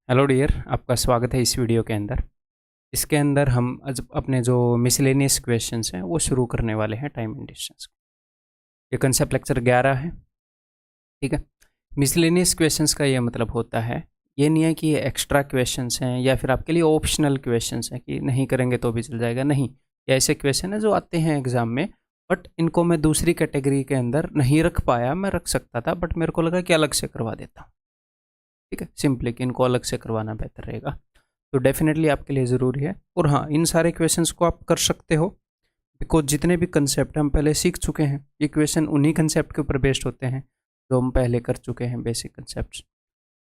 Hello dear, आपका स्वागत है इस वीडियो के अंदर। इसके अंदर हम आज अपने जो मिसलेनियस क्वेश्चंस हैं वो शुरू करने वाले हैं टाइम एंड डिस्टेंस। ये कंसेप्ट लेक्चर 11 है। ठीक है। मिसलेनियस क्वेश्चंस का ये मतलब होता है, ये नहीं है कि ये एक्स्ट्रा क्वेश्चंस हैं या फिर आपके लिए ऑप्शनल क्वेश्चंस हैं कि नहीं करेंगे तो भी चल जाएगा। नहीं, ये ऐसे क्वेश्चन है जो आते हैं एग्जाम में, बट इनको मैं दूसरी कैटेगरी के अंदर नहीं रख पाया। मैं रख सकता था बट मेरे को लगा कि अलग से करवा देता हूँ। ठीक है, सिंपली कि इनको अलग से करवाना बेहतर रहेगा। तो डेफिनेटली आपके लिए ज़रूरी है। और हाँ, इन सारे क्वेश्चंस को आप कर सकते हो बिकॉज जितने भी कंसेप्ट हम पहले सीख चुके हैं, ये क्वेश्चन उन्हीं कंसेप्ट के ऊपर बेस्ड होते हैं जो हम पहले कर चुके हैं, बेसिक कंसेप्ट।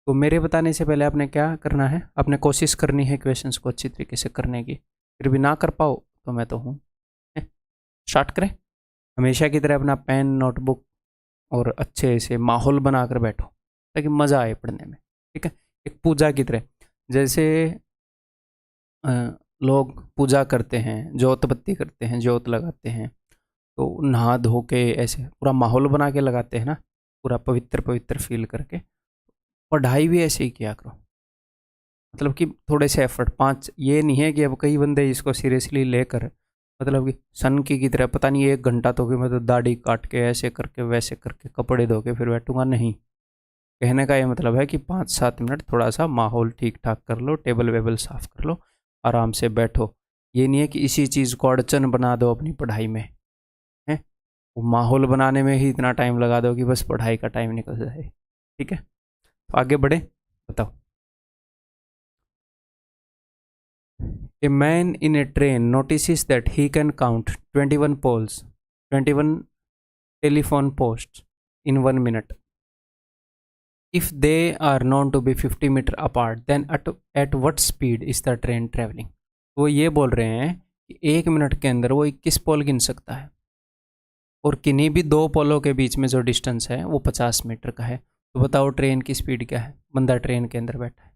तो मेरे बताने से पहले आपने क्या करना है, आपने कोशिश करनी है क्वेश्चंस को अच्छी तरीके से करने की। फिर भी ना कर पाओ तो मैं तो हूँ। स्टार्ट करें। हमेशा की तरह अपना पेन, नोटबुक और अच्छे से माहौल बनाकर बैठो ताकि मज़ा आए पढ़ने में। ठीक है। एक पूजा की तरह, जैसे लोग पूजा करते हैं, जोत बत्ती करते हैं, जोत लगाते हैं, तो नहा धो के ऐसे पूरा माहौल बना के लगाते हैं ना, पूरा पवित्र पवित्र फील करके। पढ़ाई भी ऐसे ही किया करो, मतलब कि थोड़े से एफर्ट। पाँच ये नहीं है कि अब कई बंदे इसको सीरियसली लेकर मतलब कि सन की तरह पता नहीं 1 घंटा तो कि मैं तो दाढ़ी काट के ऐसे करके वैसे करके कपड़े धो के फिर बैठूंगा। नहीं, कहने का ये मतलब है कि 5-7 मिनट थोड़ा सा माहौल ठीक ठाक कर लो, टेबल वेबल साफ कर लो, आराम से बैठो। ये नहीं है कि इसी चीज़ को अड़चन बना दो अपनी पढ़ाई में, है वो माहौल बनाने में ही इतना टाइम लगा दो कि बस पढ़ाई का टाइम निकल जाए। ठीक है, तो आगे बढ़े, बताओ। A man in a train notice that he can count 21 poles, 21 telephone post in 1 minute. If they are known to be 50 metres apart, then at what speed is the train traveling? वो ये बोल रहे हैं कि 1 minute के अंदर वो 21 पोल गिन सकता है और किन्हीं भी 2 पोलों के बीच में जो डिस्टेंस है वो 50 मीटर का है। तो बताओ ट्रेन की स्पीड क्या है? बंदा ट्रेन के अंदर बैठा है।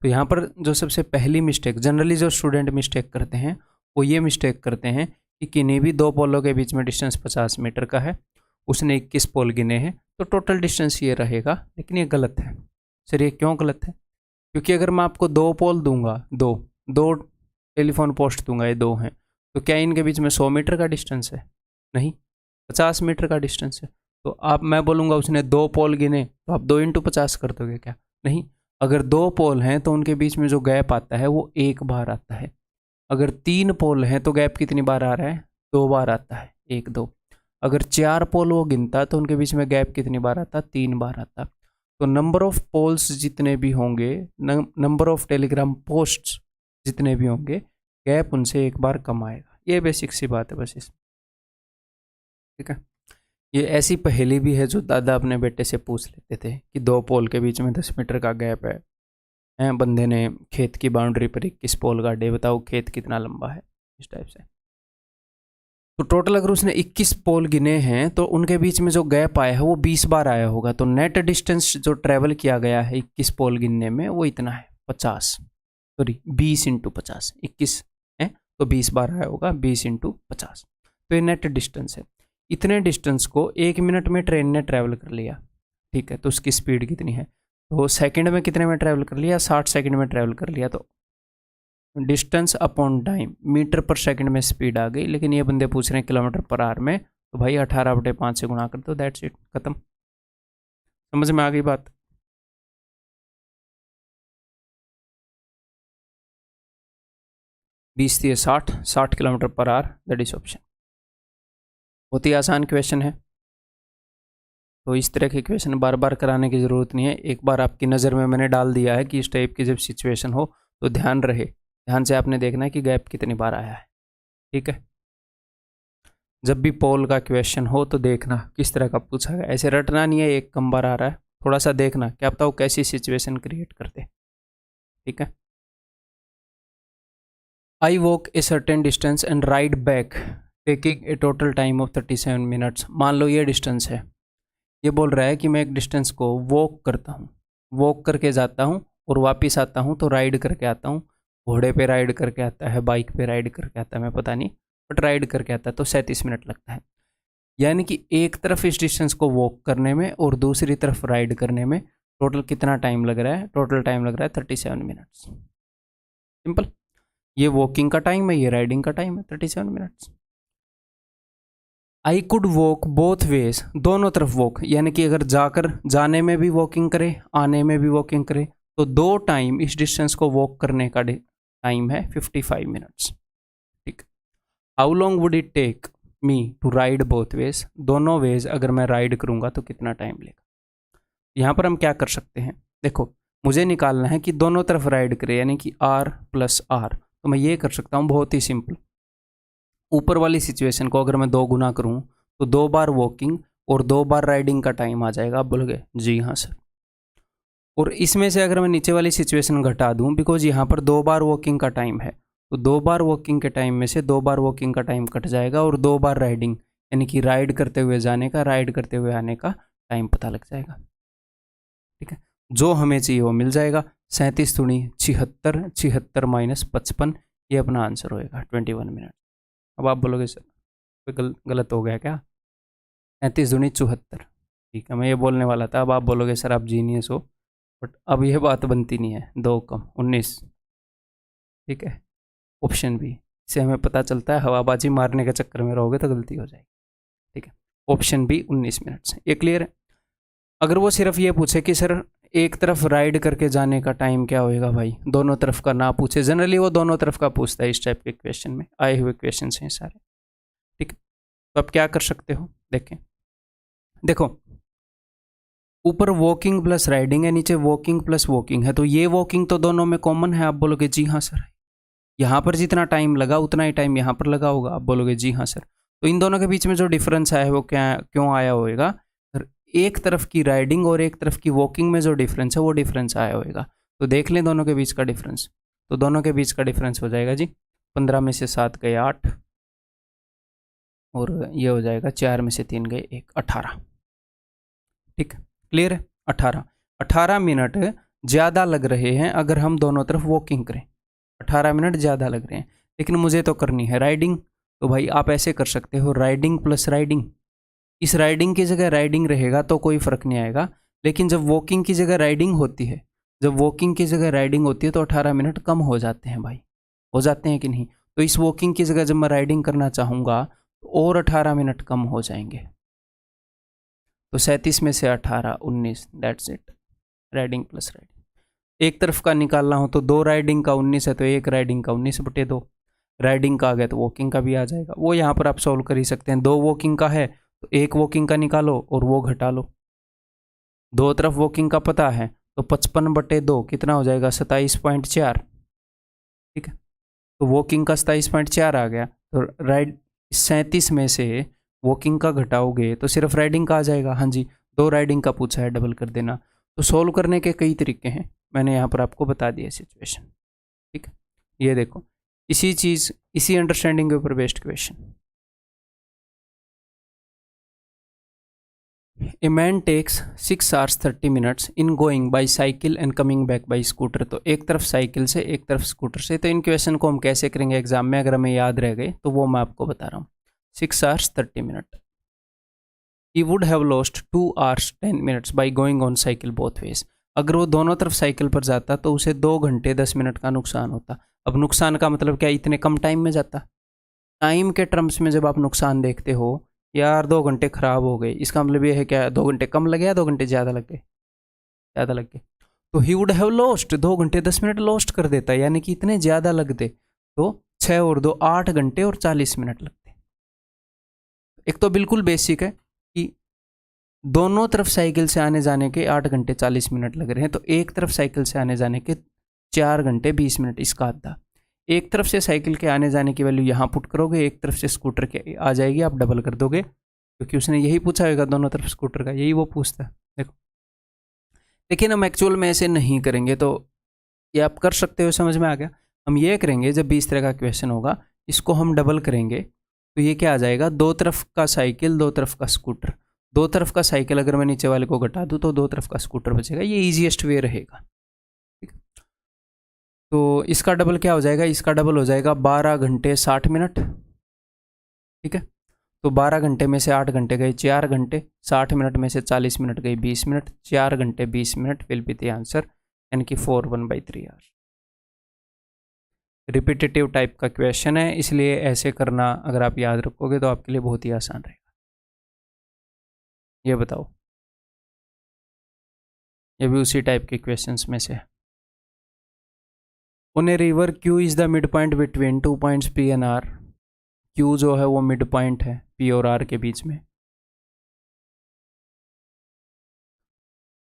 तो यहाँ पर जो सबसे पहली मिस्टेक जनरली जो स्टूडेंट मिस्टेक करते हैं वो ये मिस्टेक करते हैं कि किन्हीं भी 2 पोलों के बीच में डिस्टेंस 50 मीटर का है, उसने 21 पोल गिने हैं तो टोटल डिस्टेंस ये रहेगा। लेकिन ये गलत है। सर ये क्यों गलत है? क्योंकि अगर मैं आपको 2 पोल दूंगा, दो दो टेलीफोन पोस्ट दूंगा, ये 2 हैं, तो क्या इनके बीच में 100 मीटर का डिस्टेंस है? नहीं, 50 मीटर का डिस्टेंस है। तो आप मैं बोलूँगा उसने 2 पोल गिने तो आप 2 × 50 कर दोगे क्या? नहीं। अगर 2 पोल हैं तो उनके बीच में जो गैप आता है वो 1 बार आता है। अगर 3 पोल हैं तो गैप कितनी बार आ रहा है? 2 बार आता है, 1 2। अगर 4 पोल वो गिनता तो उनके बीच में गैप कितनी बार आता? 3 बार आता। तो नंबर ऑफ पोल्स जितने भी होंगे, नंबर ऑफ टेलीग्राम पोस्ट्स जितने भी होंगे, गैप उनसे 1 बार कम आएगा। ये बेसिक सी बात है बस इसमें। ठीक है। ये ऐसी पहेली भी है जो दादा अपने बेटे से पूछ लेते थे कि 2 पोल के बीच में 10 मीटर का गैप है। बंदे ने खेत की बाउंड्री पर 21 पोल गाड़े, बताओ खेत कितना लंबा है? इस टाइप से। तो टोटल अगर उसने 21 पोल गिने हैं तो उनके बीच में जो गैप आया है वो 20 बार आया होगा। तो नेट डिस्टेंस जो ट्रेवल किया गया है 21 पोल गिनने में वो इतना है 50, सॉरी 20 × 50। 21 है तो 20 बार आया होगा, 20 × 50। तो ये नेट डिस्टेंस है। इतने डिस्टेंस को 1 मिनट में ट्रेन ने ट्रैवल कर लिया। ठीक है, तो उसकी स्पीड कितनी है? तो सेकंड में कितने में ट्रैवल कर लिया? 60 सेकंड में ट्रैवल कर लिया। तो डिस्टेंस अपॉन टाइम, मीटर पर सेकंड में स्पीड आ गई। लेकिन ये बंदे पूछ रहे हैं किलोमीटर पर आवर में, तो भाई 18/5 से गुणा कर दो, दैट्स इट, खत्म। समझ में आ गई बात? बीस थी 60 kilometre per hour, that is option. बहुत ही आसान क्वेश्चन है। तो इस तरह के क्वेश्चन बार बार कराने की ज़रूरत नहीं है। एक बार आपकी नज़र में मैंने डाल दिया है कि इस टाइप की जब सिचुएशन हो तो ध्यान रहे, ध्यान से आपने देखना है कि गैप कितनी बार आया है। ठीक है। जब भी पोल का क्वेश्चन हो तो देखना किस तरह का पूछा गया, ऐसे रटना नहीं है एक कम बार आ रहा है, थोड़ा सा देखना क्या पता वो कैसी सिचुएशन क्रिएट करते। ठीक है। I walk a certain distance and ride back taking a total time of 37 minutes. मान लो ये डिस्टेंस है। ये बोल रहा है कि मैं एक डिस्टेंस को वॉक करता हूँ, वॉक करके जाता हूँ और वापस आता हूँ तो राइड करके आता हूँ। घोड़े पे राइड करके आता है, बाइक पे राइड करके आता है, मैं पता नहीं, बट राइड करके आता है तो 37 मिनट लगता है। यानी कि एक तरफ इस डिस्टेंस को वॉक करने में और दूसरी तरफ राइड करने में टोटल कितना टाइम लग रहा है, टोटल टाइम लग रहा है 37 मिनट्स। सिंपल। ये वॉकिंग का टाइम है, ये राइडिंग का टाइम है 37 minutes. I could walk both ways, दोनों तरफ वॉक, यानी कि अगर जाकर जाने में भी वॉकिंग करे, आने में भी वॉकिंग करे, तो दो टाइम इस डिस्टेंस को वॉक करने का टाइम है 55 मिनट्स। ठीक। How long would it take me to ride both ways, दोनों वेज अगर मैं राइड करूंगा तो कितना टाइम लेगा। यहाँ पर हम क्या कर सकते हैं, देखो मुझे निकालना है कि दोनों तरफ राइड करे, यानी कि R प्लस R। तो मैं ये कर सकता हूँ बहुत ही सिंपल, ऊपर वाली सिचुएशन को अगर मैं 2 गुना करूँ तो 2 बार वॉकिंग और 2 बार राइडिंग का टाइम आ जाएगा। आप बोलोगे जी हाँ सर। और इसमें से अगर मैं नीचे वाली सिचुएशन घटा दूँ, बिकॉज यहाँ पर 2 बार वॉकिंग का टाइम है, तो 2 बार वॉकिंग के टाइम में से 2 बार वॉकिंग का टाइम कट जाएगा और 2 बार राइडिंग, यानी कि राइड करते हुए जाने का, राइड करते हुए आने का टाइम पता लग जाएगा। ठीक है, जो हमें चाहिए वो मिल जाएगा। 37 दूनी 76, 76 माइनस 55, ये अपना आंसर होएगा 21 मिनट। अब आप बोलोगे सर कोई गलत हो गया क्या, 37 दूनी 74। ठीक है, मैं ये बोलने वाला था। अब आप बोलोगे सर आप जीनियस हो, बट अब यह बात बनती नहीं है, 2 कम 19। ठीक है, ऑप्शन बी, इससे हमें पता चलता है हवाबाजी मारने के चक्कर में रहोगे तो गलती हो जाएगी। ठीक है, ऑप्शन बी 19 मिनट से, ये क्लियर है। अगर वो सिर्फ ये पूछे कि सर एक तरफ राइड करके जाने का टाइम क्या होएगा भाई, दोनों तरफ का ना पूछे, जनरली वो दोनों तरफ का पूछता है इस टाइप के क्वेश्चन में, आए हुए क्वेश्चन हैं सारे। ठीक है, तो आप क्या कर सकते हो, देखें, देखो ऊपर वॉकिंग प्लस राइडिंग है, नीचे वॉकिंग प्लस वॉकिंग है, तो ये वॉकिंग तो दोनों में कॉमन है। आप बोलोगे जी हाँ सर। यहाँ पर जितना टाइम लगा उतना ही टाइम यहाँ पर लगा होगा। आप बोलोगे जी हाँ सर। तो इन दोनों के बीच में जो डिफरेंस आया है वो क्या क्यों आया होएगा, एक तरफ की राइडिंग और एक तरफ की वॉकिंग में जो डिफरेंस है वो डिफरेंस आया होएगा। तो देख लें दोनों के बीच का डिफरेंस, तो दोनों के बीच का डिफरेंस हो जाएगा जी 15 में से 7 गए 8, और ये हो जाएगा 4 में से 3 गए 1, 18। ठीक, क्लियर है। 18 मिनट ज़्यादा लग रहे हैं अगर हम दोनों तरफ वॉकिंग करें, 18 मिनट ज़्यादा लग रहे हैं, लेकिन मुझे तो करनी है राइडिंग। तो भाई आप ऐसे कर सकते हो, राइडिंग प्लस राइडिंग। इस राइडिंग की जगह राइडिंग रहेगा तो कोई फ़र्क नहीं आएगा, लेकिन जब वॉकिंग की जगह राइडिंग होती है, जब वॉकिंग की जगह राइडिंग होती है तो 18 मिनट कम हो जाते हैं भाई, हो जाते हैं कि नहीं। तो इस वॉकिंग की जगह जब मैं राइडिंग करना चाहूँगा तो और 18 मिनट कम हो जाएंगे। तो 37 में से 18 19, that's it, riding plus riding. एक तरफ का निकालना हो तो 2 राइडिंग का 19 है, तो 1 राइडिंग का 19/2। राइडिंग का आ गया तो वॉकिंग का भी आ जाएगा, वो यहाँ पर आप सॉल्व कर ही सकते हैं। 2 वॉकिंग का है तो 1 वॉकिंग का निकालो और वो घटा लो। 2 तरफ वॉकिंग का पता है तो 55/2 कितना हो जाएगा 27.4। ठीक है, तो वॉकिंग का 27.4 आ गया, तो राइड 37 में से वॉकिंग का घटाओगे तो सिर्फ राइडिंग का आ जाएगा। हाँ जी, 2 राइडिंग का पूछा है, डबल कर देना। तो सोल्व करने के कई तरीके हैं, मैंने यहाँ पर आपको बता दिया सिचुएशन। ठीक है, ये देखो इसी अंडरस्टैंडिंग के ऊपर based question. A man takes 6 hours 30 minutes in going by cycle and coming back by scooter. तो एक तरफ साइकिल से एक तरफ स्कूटर से। तो इन क्वेश्चन को हम कैसे करेंगे एग्जाम में, अगर हमें याद रह गए तो वो मैं आपको बता रहा हूँ। 6 hours 30 minutes, he would have lost 2 hours 10 minutes by going on cycle both ways. अगर वो दोनों तरफ साइकिल पर जाता तो उसे 2 घंटे 10 मिनट का नुकसान होता। अब नुकसान का मतलब क्या, इतने कम टाइम में जाता। टाइम के टर्म्स में जब आप नुकसान देखते हो, यार 2 घंटे खराब हो गए, इसका मतलब ये है क्या 2 घंटे कम लगे या 2 घंटे ज़्यादा लग गए, ज़्यादा लग गए। तो ही वुड हैव लॉस्ट, 2 घंटे 10 मिनट लॉस्ट कर देता, यानी कि इतने ज़्यादा लगते तो 6 और 2 8 घंटे और 40 मिनट लगते। एक तो बिल्कुल बेसिक है कि दोनों तरफ साइकिल से आने जाने के 8 घंटे 40 मिनट लग रहे हैं, तो एक तरफ साइकिल से आने जाने के 4 घंटे 20 मिनट, इसका आधा। एक तरफ से साइकिल के आने जाने की वैल्यू यहाँ पुट करोगे, एक तरफ से स्कूटर के आ जाएगी, आप डबल कर दोगे, क्योंकि उसने यही पूछा होगा दोनों तरफ स्कूटर का, यही वो पूछता है। देखो, लेकिन हम एक्चुअल में ऐसे नहीं करेंगे, तो ये आप कर सकते हो, समझ में आ गया। हम ये करेंगे, जब भी इस तरह का क्वेश्चन होगा इसको हम डबल करेंगे, तो ये क्या आ जाएगा, 2 तरफ का साइकिल 2 तरफ का स्कूटर। 2 तरफ का साइकिल अगर मैं नीचे वाले को घटा दूँ तो 2 तरफ का स्कूटर बचेगा, ये ईजिएस्ट वे रहेगा। तो इसका डबल क्या हो जाएगा, इसका डबल हो जाएगा 12 घंटे 60 मिनट। ठीक है, तो 12 घंटे में से 8 घंटे गए 4 घंटे, 60 मिनट में से 40 मिनट गए 20 मिनट, 4 घंटे 20 minute will be the answer, यानी कि 4/1/3 आवर्स। रिपीटेटिव टाइप का क्वेश्चन है, इसलिए ऐसे करना अगर आप याद रखोगे तो आपके लिए बहुत ही आसान रहेगा। ये बताओ, ये भी उसी टाइप के क्वेश्चंस में से है। On a river Q is the mid point between 2 points P and R. Q जो है वो मिड पॉइंट है पी और आर के बीच में।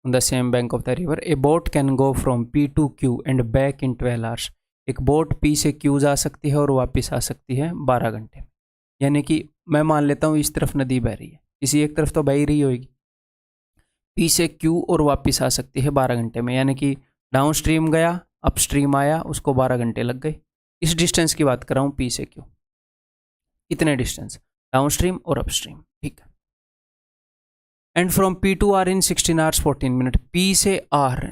On the same bank of the river a boat can go from P to Q and back in 12 hours. एक boat P से क्यू जा सकती है और वापस आ सकती है 12 घंटे। यानी कि मैं मान लेता हूँ इस तरफ नदी बह रही है, किसी एक तरफ तो बह ही रही होगी, पी से क्यू और वापस आ सकती है 12 घंटे में। यानी कि डाउन स्ट्रीम गया, अप स्ट्रीम आया, उसको 12 घंटे लग गए। इस डिस्टेंस की बात कर रहा हूँ पी से क्यू, इतने डिस्टेंस डाउन स्ट्रीम और अप स्ट्रीम, ठीक है। And from P to R in 16 hours 14 minute. P से आर,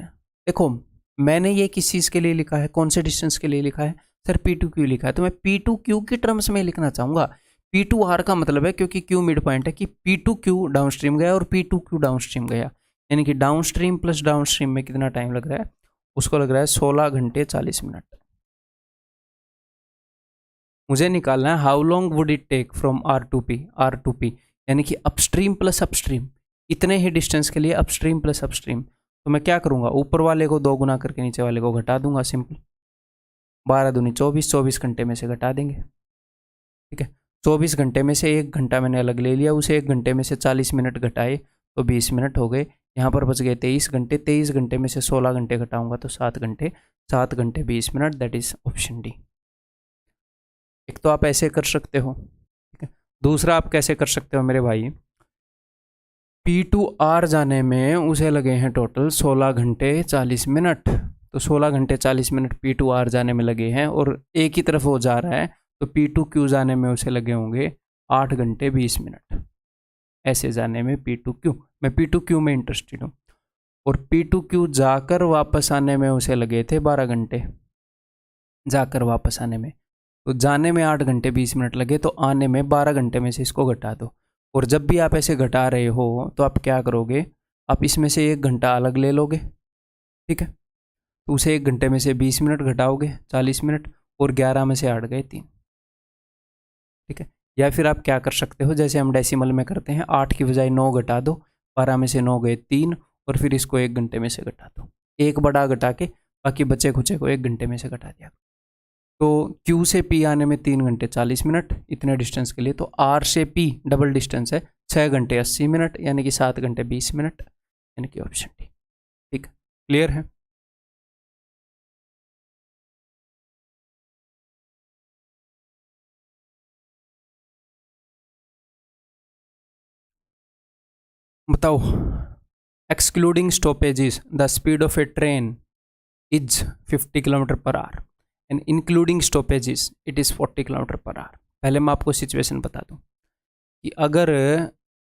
देखो मैंने ये किस चीज़ के लिए लिखा है, कौन से डिस्टेंस के लिए लिखा है सर, पी टू क्यू लिखा है, तो मैं पी टू क्यू की टर्म्स में लिखना चाहूँगा। पी टू आर का मतलब है, क्योंकि क्यू मिड पॉइंट है, कि P to Q downstream गया और P to Q downstream गया, यानी कि downstream plus downstream में कितना टाइम लग रहा है, उसको लग रहा है 16 घंटे 40 मिनट। मुझे निकालना है how long would it take from R to P, यानी कि अपस्ट्रीम प्लस अपस्ट्रीम, इतने ही डिस्टेंस के लिए अपस्ट्रीम प्लस अपस्ट्रीम। तो मैं क्या करूँगा, ऊपर वाले को 2 गुना करके नीचे वाले को घटा दूंगा, सिंपल। 12 दूनी 24, 24 घंटे में से घटा देंगे, ठीक है। 24 घंटे में से 1 घंटा मैंने अलग ले लिया, उसे 1 घंटे में से 40 मिनट घटाए तो 20 मिनट हो गए। यहाँ पर बच गए 23 घंटे, 23 घंटे में से 16 घंटे घटाऊंगा तो 7 घंटे, 7 घंटे 20 minute, that is option D. एक तो आप ऐसे कर सकते हो, ठीक है। दूसरा आप कैसे कर सकते हो मेरे भाई, पी टू आर जाने में उसे लगे हैं टोटल 16 घंटे 40 मिनट, तो 16 घंटे 40 मिनट पी टू आर जाने में लगे हैं, और एक ही तरफ वो जा रहा है, तो पी टू क्यू जाने में उसे लगे होंगे 8 घंटे 20 मिनट, ऐसे जाने में पी टू क्यू। मैं पी टू क्यू में इंटरेस्टेड हूँ। और पी टू क्यू जाकर वापस आने में उसे लगे थे 12 घंटे, जाकर वापस आने में, तो जाने में 8 घंटे 20 मिनट लगे, तो आने में 12 घंटे में से इसको घटा दो। और जब भी आप ऐसे घटा रहे हो तो आप क्या करोगे, आप इसमें से 1 घंटा अलग ले लोगे, ठीक है। तो उसे 1 घंटे में से 20 मिनट घटाओगे 40 मिनट, और 11 में से 8 गए 3, ठीक है। या फिर आप क्या कर सकते हो, जैसे हम डेसिमल में करते हैं, 8 की बजाय 9 घटा दो, 12 में से 9 गए 3, और फिर इसको 1 घंटे में से घटा दो, एक बड़ा घटा के बाकी बचे खुचे को 1 घंटे में से घटा दिया। तो Q से P आने में 3 घंटे 40 मिनट इतने डिस्टेंस के लिए, तो R से P डबल डिस्टेंस है 6 घंटे 80 मिनट, यानी कि 7 घंटे 20 मिनट, यानी कि ऑप्शन डी, ठीक है। क्लियर है। बताओ, excluding stoppages the speed of A train is 50 kilometre per hour and including stoppages it is 40 kilometre per hour. पहले मैं आपको सिचुएशन बता दूं कि अगर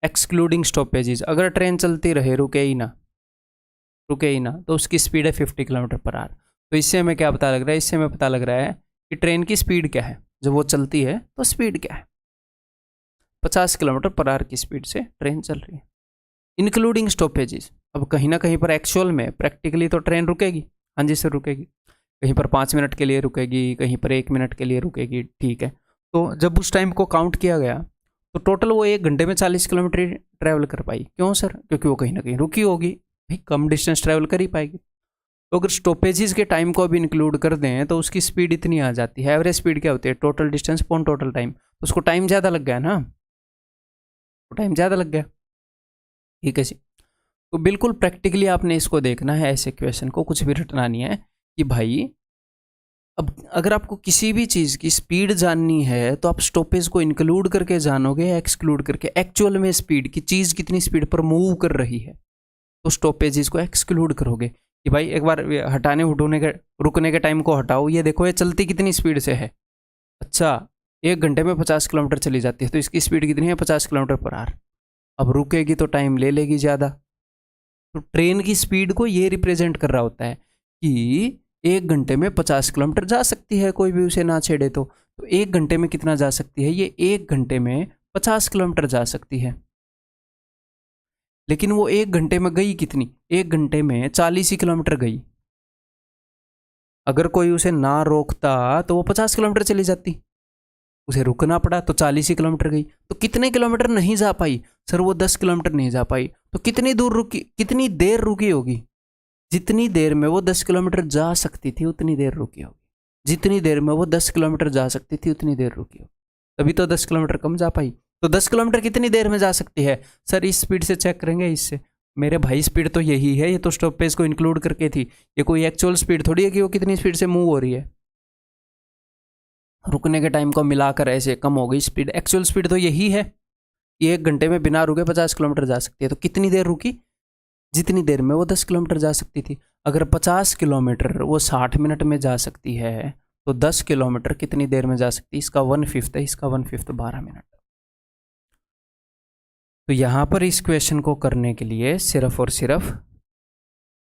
एक्सक्लूडिंग स्टॉपेजेस, अगर ट्रेन चलती रहे, रुके ही ना, तो उसकी स्पीड है 50 किलोमीटर पर आवर। तो इससे हमें क्या पता लग रहा है, इससे हमें पता लग रहा है कि ट्रेन की स्पीड क्या है, जब वो चलती है तो स्पीड क्या है, 50 किलोमीटर पर आवर की स्पीड से ट्रेन चल रही है, इंक्लूडिंग स्टॉपेजेस। अब कहीं ना कहीं पर एक्चुअल में प्रैक्टिकली तो ट्रेन रुकेगी, हाँ जी सर रुकेगी, कहीं पर 5 मिनट के लिए रुकेगी, कहीं पर 1 मिनट के लिए रुकेगी, ठीक है। तो जब उस टाइम को काउंट किया गया तो टोटल वो 1 घंटे में 40 किलोमीटर ट्रैवल कर पाई। क्यों सर, क्योंकि वो कहीं ना कहीं रुकी होगी, भाई कम डिस्टेंस ट्रैवल कर ही पाएगी। तो अगर स्टॉपेजेस के टाइम को भी इंक्लूड कर दें तो उसकी स्पीड इतनी आ जाती है। एवरेज स्पीड क्या होती है, total distance upon total time, तो उसको टाइम ज़्यादा लग गया ना, तो टाइम ज़्यादा लग गया, ठीक है जी। तो बिल्कुल प्रैक्टिकली आपने इसको देखना है, ऐसे क्वेश्चन को कुछ भी रटना नहीं है कि भाई अब अगर आपको किसी भी चीज़ की स्पीड जाननी है तो आप स्टॉपेज को इंक्लूड करके जानोगे या एक्सक्लूड करके। एक्चुअल में स्पीड की चीज़ कितनी स्पीड पर मूव कर रही है, तो स्टॉपेजेस को एक्सक्लूड करोगे कि भाई एक बार हटाने उठने के रुकने के टाइम को हटाओ, ये देखो ये चलती कितनी स्पीड से है, अच्छा 1 घंटे में 50 किलोमीटर चली जाती है, तो इसकी स्पीड कितनी है 50 किलोमीटर पर आवर। अब रुकेगी तो टाइम ले लेगी ज़्यादा। तो ट्रेन की स्पीड को ये रिप्रेजेंट कर रहा होता है कि 1 घंटे में 50 किलोमीटर जा सकती है, कोई भी उसे ना छेड़े तो 1 घंटे में कितना जा सकती है, ये 1 घंटे में 50 किलोमीटर जा सकती है, लेकिन वो 1 घंटे में गई कितनी? 1 घंटे में 40 ही किलोमीटर गई। अगर कोई उसे ना रोकता तो वो 50 किलोमीटर चली जाती, उसे रुकना पड़ा तो 40 ही किलोमीटर गई। तो कितने किलोमीटर नहीं जा पाई? सर वो 10 किलोमीटर नहीं जा पाई। तो कितनी दूर रुकी, कितनी देर रुकी होगी? जितनी देर में वो 10 किलोमीटर जा सकती थी उतनी देर रुकी होगी। जितनी देर में वो 10 किलोमीटर जा सकती थी उतनी देर रुकी होगी, तभी तो 10 किलोमीटर कम जा पाई। तो 10 किलोमीटर कितनी देर में जा सकती है? सर इस स्पीड से चेक करेंगे, इससे। मेरे भाई स्पीड तो यही है, ये तो स्टॉपेज को इंक्लूड करके थी, ये कोई एक्चुअल स्पीड थोड़ी है कि वो कितनी स्पीड से मूव हो रही है। रुकने के टाइम को मिलाकर ऐसे कम हो गई स्पीड, एक्चुअल स्पीड तो यही है। ये 1 घंटे में बिना रुके 50 किलोमीटर जा सकती है। तो कितनी देर रुकी? जितनी देर में वो 10 किलोमीटर जा सकती थी। अगर 50 किलोमीटर वो 60 मिनट में जा सकती है, तो 10 किलोमीटर कितनी देर में जा सकती है? इसका 1/5 है, इसका 1/5 12 मिनट। तो यहाँ पर इस क्वेश्चन को करने के लिए सिर्फ और सिर्फ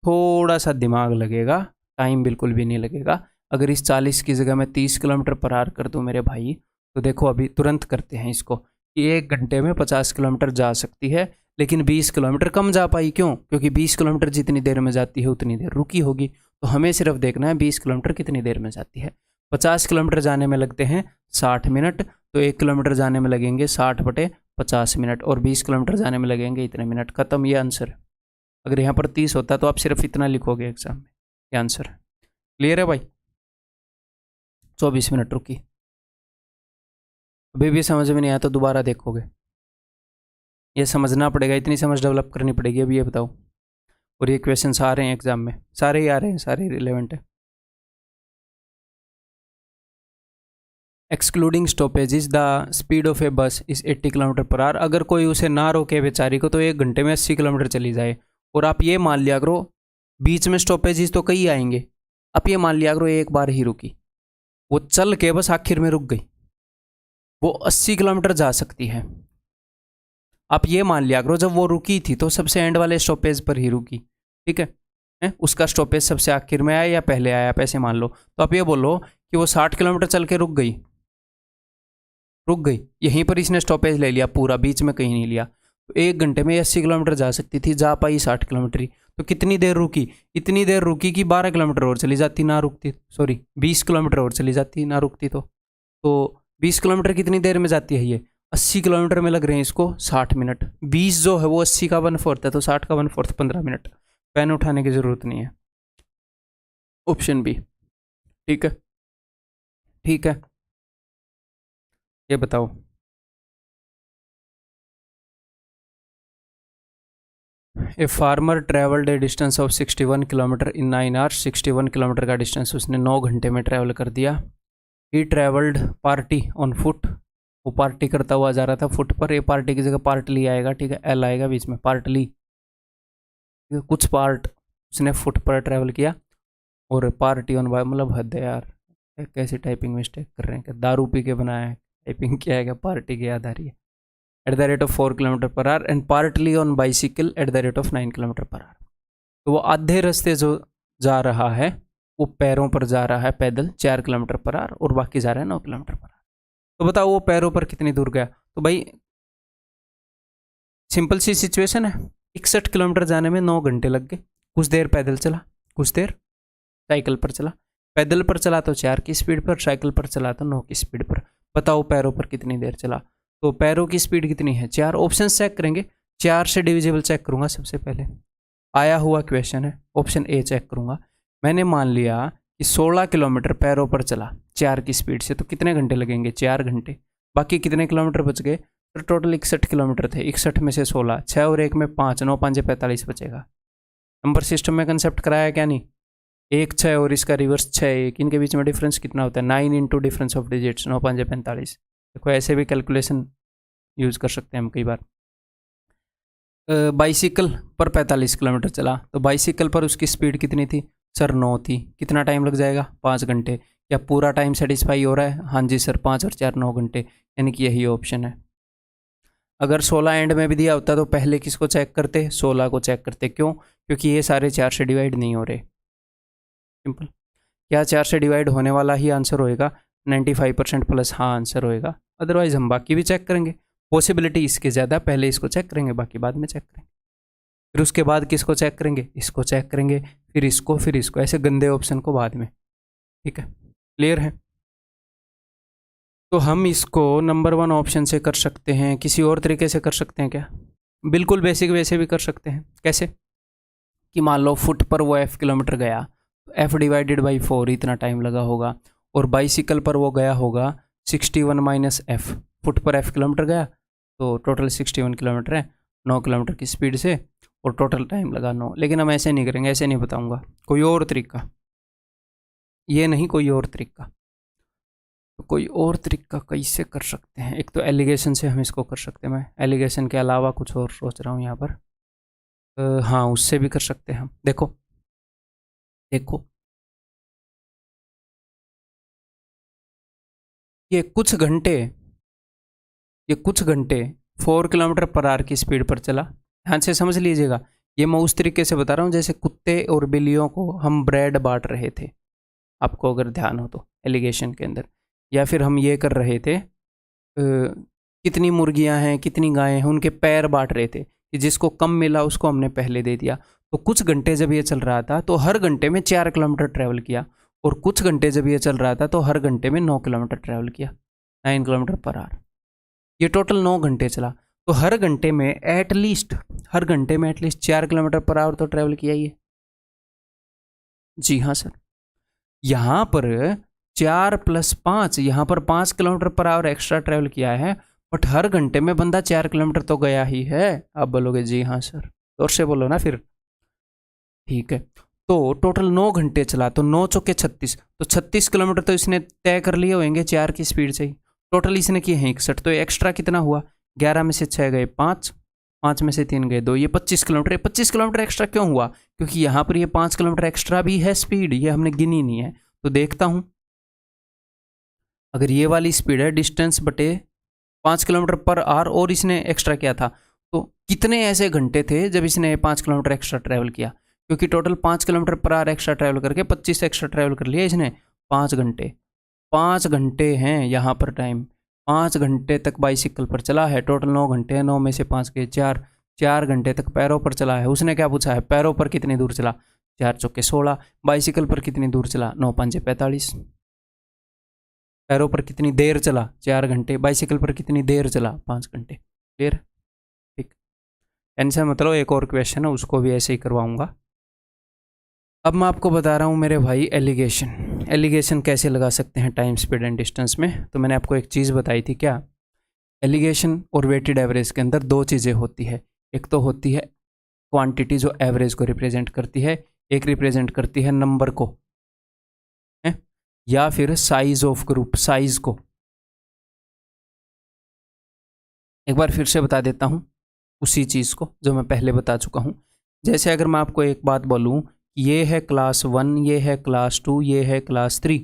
थोड़ा सा दिमाग लगेगा, टाइम बिल्कुल भी नहीं लगेगा। अगर इस 40 की जगह मैं 30 किलोमीटर पर आवर कर दूँ मेरे भाई, तो देखो अभी तुरंत करते हैं इसको कि 1 घंटे में 50 किलोमीटर जा सकती है, लेकिन 20 किलोमीटर कम जा पाई। क्यों? क्योंकि 20 किलोमीटर जितनी देर में जाती है उतनी देर रुकी होगी। तो हमें सिर्फ देखना है 20 किलोमीटर कितनी देर में जाती है। 50 किलोमीटर जाने में लगते हैं 60 मिनट, तो 1 किलोमीटर जाने में लगेंगे 60/50 मिनट, और 20 किलोमीटर जाने में लगेंगे इतने मिनट। खत्म, ये आंसर। अगर यहाँ पर 30 होता तो आप सिर्फ इतना लिखोगे एग्जाम में, ये आंसर। क्लियर है भाई? 24 मिनट रुकी। अभी भी समझ में नहीं आया तो दोबारा देखोगे, ये समझना पड़ेगा, इतनी समझ डेवलप करनी पड़ेगी। अभी ये बताओ, और ये क्वेश्चंस आ रहे हैं एग्जाम में, सारे ही आ रहे हैं, सारे रिलेवेंट है। Excluding stoppage the speed of a bus is 80 kilometre per hour. अगर कोई उसे ना रोके बेचारी को, तो 1 घंटे में 80 किलोमीटर चली जाए। और आप ये मान लिया करो बीच में स्टॉपेजेस तो कई आएंगे, आप ये मान लिया करो एक बार ही रुकी, वो चल के बस आखिर में रुक गई, वो 80 किलोमीटर जा सकती है। आप ये मान लिया करो जब वो रुकी थी तो सबसे एंड वाले स्टॉपेज पर ही रुकी, ठीक है? उसका स्टॉपेज सबसे आखिर में आया या पहले आया, आप ऐसे मान लो। तो आप ये बोलो कि वो 60 किलोमीटर चल के रुक गई, यहीं पर इसने स्टॉपेज ले लिया पूरा, बीच में कहीं नहीं लिया। तो 1 घंटे में 80 किलोमीटर जा सकती थी, जा पाई 60 किलोमीटर ही। तो कितनी देर रुकी? इतनी देर रुकी कि 12 किलोमीटर और चली जाती ना रुकती, सॉरी 20 किलोमीटर और चली जाती ना रुकती। तो 20 किलोमीटर कितनी देर में जाती है? ये 80 किलोमीटर में लग रहे हैं इसको 60 मिनट। 20 जो है वो 80 का 1/4 है, तो 60 का 1/4 15 मिनट। पेन उठाने की ज़रूरत नहीं है। ऑप्शन बी, ठीक है? ठीक है, ये बताओ। A farmer travelled A distance of 61 kilometre in 9 hours. 61 kilometre का डिस्टेंस उसने 9 घंटे में ट्रैवल कर दिया। ही ट्रैवल्ड पार्टी ऑन फुट। वो पार्टी करता हुआ जा रहा था फुट पर। ए पार्टी की जगह पार्टली आएगा, ठीक है? एल आएगा बीच में, पार्टली, कुछ पार्ट उसने फुट पर ट्रैवल किया। और पार्टी ऑन बाय, मतलब हद है यार, कैसी टाइपिंग मिस्टेक कर रहे हैं, क्या दारू पी के बनाया है? टाइपिंग क्या है, क्या पार्टी की याद आ रही है। At the rate of 4 kilometre per hour and partly on bicycle at the rate of 9 kilometre per hour. तो वो आधे रास्ते जो जा रहा है वो पैरों पर जा रहा है, पैदल 4 किलोमीटर पर आवर, और बाकी जा रहा है 9 किलोमीटर पर आवर। तो बताओ वो पैरों पर कितनी दूर गया? तो भाई सिंपल सी सिचुएशन है, 61 किलोमीटर जाने में 9 घंटे लग गए। कुछ देर पैदल चला, कुछ देर साइकिल पर चला। पैदल पर चला तो 4 की स्पीड पर, साइकिल पर चला तो 9 की स्पीड पर। बताओ पैरों पर कितनी देर चला? तो पैरों की स्पीड कितनी है? 4। ऑप्शन चेक करेंगे, 4 से डिविजिबल चेक करूंगा सबसे पहले। आया हुआ क्वेश्चन है, ऑप्शन ए चेक करूंगा। मैंने मान लिया कि 16 किलोमीटर पैरों पर चला 4 की स्पीड से, तो कितने घंटे लगेंगे? 4 घंटे। बाकी कितने किलोमीटर बच गए? तो टोटल 61 किलोमीटर थे, 61 में से 16, 6 और 1 में 5, 9 5 45 बचेगा। नंबर सिस्टम में कंसेप्ट कराया क्या नहीं? 1 6 और इसका रिवर्स 6 1, इनके बीच में डिफरेंस कितना होता है? 9 इंटू डिफरेंस ऑफ डिजिट्स, 9 5 45। देखो ऐसे भी कैलकुलेशन यूज़ कर सकते हैं हम कई बार। बाइसिकल पर 45 किलोमीटर चला, तो बाइसिकल पर उसकी स्पीड कितनी थी? सर 9 थी। कितना टाइम लग जाएगा? 5 घंटे। क्या पूरा टाइम सेटिस्फाई हो रहा है? हाँ जी सर, 5 और 4 9 घंटे, यानी कि यही ऑप्शन है। अगर 16 एंड में भी दिया होता तो पहले किसको चेक करते? 16 को चेक करते। क्यों? क्योंकि ये सारे 4 से डिवाइड नहीं हो रहे। सिंपल। क्या 4 से डिवाइड होने वाला ही आंसर होएगा? 95% प्लस हाँ आंसर होएगा, अदरवाइज हम बाकी भी चेक करेंगे। पॉसिबिलिटी इसके ज़्यादा, पहले इसको चेक करेंगे, बाकी बाद में चेक करेंगे। फिर उसके बाद किसको चेक करेंगे, इसको चेक करेंगे, फिर इसको, ऐसे गंदे ऑप्शन को बाद में। ठीक है, क्लियर है? तो हम इसको नंबर 1 ऑप्शन से कर सकते हैं, किसी और तरीके से कर सकते हैं क्या? बिल्कुल बेसिक वैसे भी कर सकते हैं। कैसे? कि मान लो फुट पर वो f किलोमीटर गया, तो f डिवाइडेड बाई 4 इतना टाइम लगा होगा, और बाइसिकल पर वो गया होगा 61 माइनस f। फुट पर f किलोमीटर गया तो टोटल 61 किलोमीटर है 9 किलोमीटर की स्पीड से, और टोटल टाइम लगा 9। लेकिन हम ऐसे नहीं करेंगे, ऐसे नहीं बताऊंगा, कोई और तरीका, ये नहीं कोई और तरीका। तो कोई और तरीका कैसे कर सकते हैं? एक तो एलिगेशन से हम इसको कर सकते हैं, मैं एलिगेशन के अलावा कुछ और सोच रहा हूँ यहाँ पर। हाँ, उससे भी कर सकते हैं हम। देखो देखो, ये कुछ घंटे 4 किलोमीटर पर आवर की स्पीड पर चला। ध्यान से समझ लीजिएगा, ये मैं उस तरीके से बता रहा हूँ जैसे कुत्ते और बिल्लियों को हम ब्रेड बांट रहे थे, आपको अगर ध्यान हो तो एलिगेशन के अंदर। या फिर हम ये कर रहे थे, कितनी मुर्गियां हैं, कितनी गायें हैं, उनके पैर बांट रहे थे, कि जिसको कम मिला उसको हमने पहले दे दिया। तो कुछ घंटे जब ये चल रहा था तो हर घंटे में 4 किलोमीटर ट्रैवल किया, और कुछ घंटे जब ये चल रहा था तो हर घंटे में 9 किलोमीटर ट्रैवल किया, 9 किलोमीटर पर आवर। ये टोटल 9 घंटे चला, तो हर घंटे में एटलीस्ट 4 किलोमीटर पर आवर तो ट्रैवल किया ही है। जी हाँ सर, यहाँ पर 4 + 5, यहाँ पर 5 kilometre per hour extra travel किया है, बट हर घंटे में बंदा 4 किलोमीटर तो गया ही है। आप बोलोगे जी हाँ सर, और से बोलो ना फिर। ठीक है, तो टोटल 9 घंटे चला, तो 9 चौके 36, तो 36 किलोमीटर तो इसने तय कर लिए होंगे 4 की स्पीड से ही। टोटल इसने किए हैं 61, तो एक्स्ट्रा कितना हुआ? 11 में से 6 गए 5, 5 में से 3 गए 2, ये 25 किलोमीटर। 25 किलोमीटर एक्स्ट्रा क्यों हुआ? क्योंकि यहाँ पर ये 5 किलोमीटर एक्स्ट्रा भी है स्पीड, ये हमने गिनी नहीं है। तो देखता हूँ, अगर ये वाली स्पीड है डिस्टेंस बटे 5 किलोमीटर पर आवर, और इसने एक्स्ट्रा किया था, तो कितने ऐसे घंटे थे जब इसने 5 किलोमीटर एक्स्ट्रा ट्रैवल किया? क्योंकि total 5 kilometre per hour extra travel करके 25 एक्स्ट्रा ट्रैवल कर लिया इसने। 5 घंटे, 5 घंटे हैं यहाँ पर टाइम, 5 घंटे तक बाइसिकल पर चला है। टोटल 9 घंटे हैं, 9 में से 5 के 4, 4 घंटे तक पैरों पर चला है। उसने क्या पूछा है? पैरों पर कितनी दूर चला? 4 चौके 16। बाइसिकल पर कितनी दूर चला? 9 पंजे 45। पैरों पर कितनी देर चला? 4 घंटे। बाइसिकल पर कितनी देर चला? 5 घंटे। क्लियर? ठीक। आंसर मतलब एक और क्वेश्चन है, उसको भी ऐसे ही करवाऊंगा। अब मैं आपको बता रहा हूँ मेरे भाई एलिगेशन कैसे लगा सकते हैं टाइम, स्पीड एंड डिस्टेंस में। तो मैंने आपको एक चीज़ बताई थी, क्या? एलिगेशन और वेटेड एवरेज के अंदर 2 चीज़ें होती है। एक तो होती है क्वांटिटी जो एवरेज को रिप्रेजेंट करती है, एक रिप्रेजेंट करती है नंबर को, है? या फिर साइज ऑफ ग्रुप, साइज को। एक बार फिर से बता देता हूँ उसी चीज़ को जो मैं पहले बता चुका हूँ। जैसे अगर मैं आपको एक बात बोलूँ, ये है क्लास 1, ये है क्लास 2, ये है क्लास 3,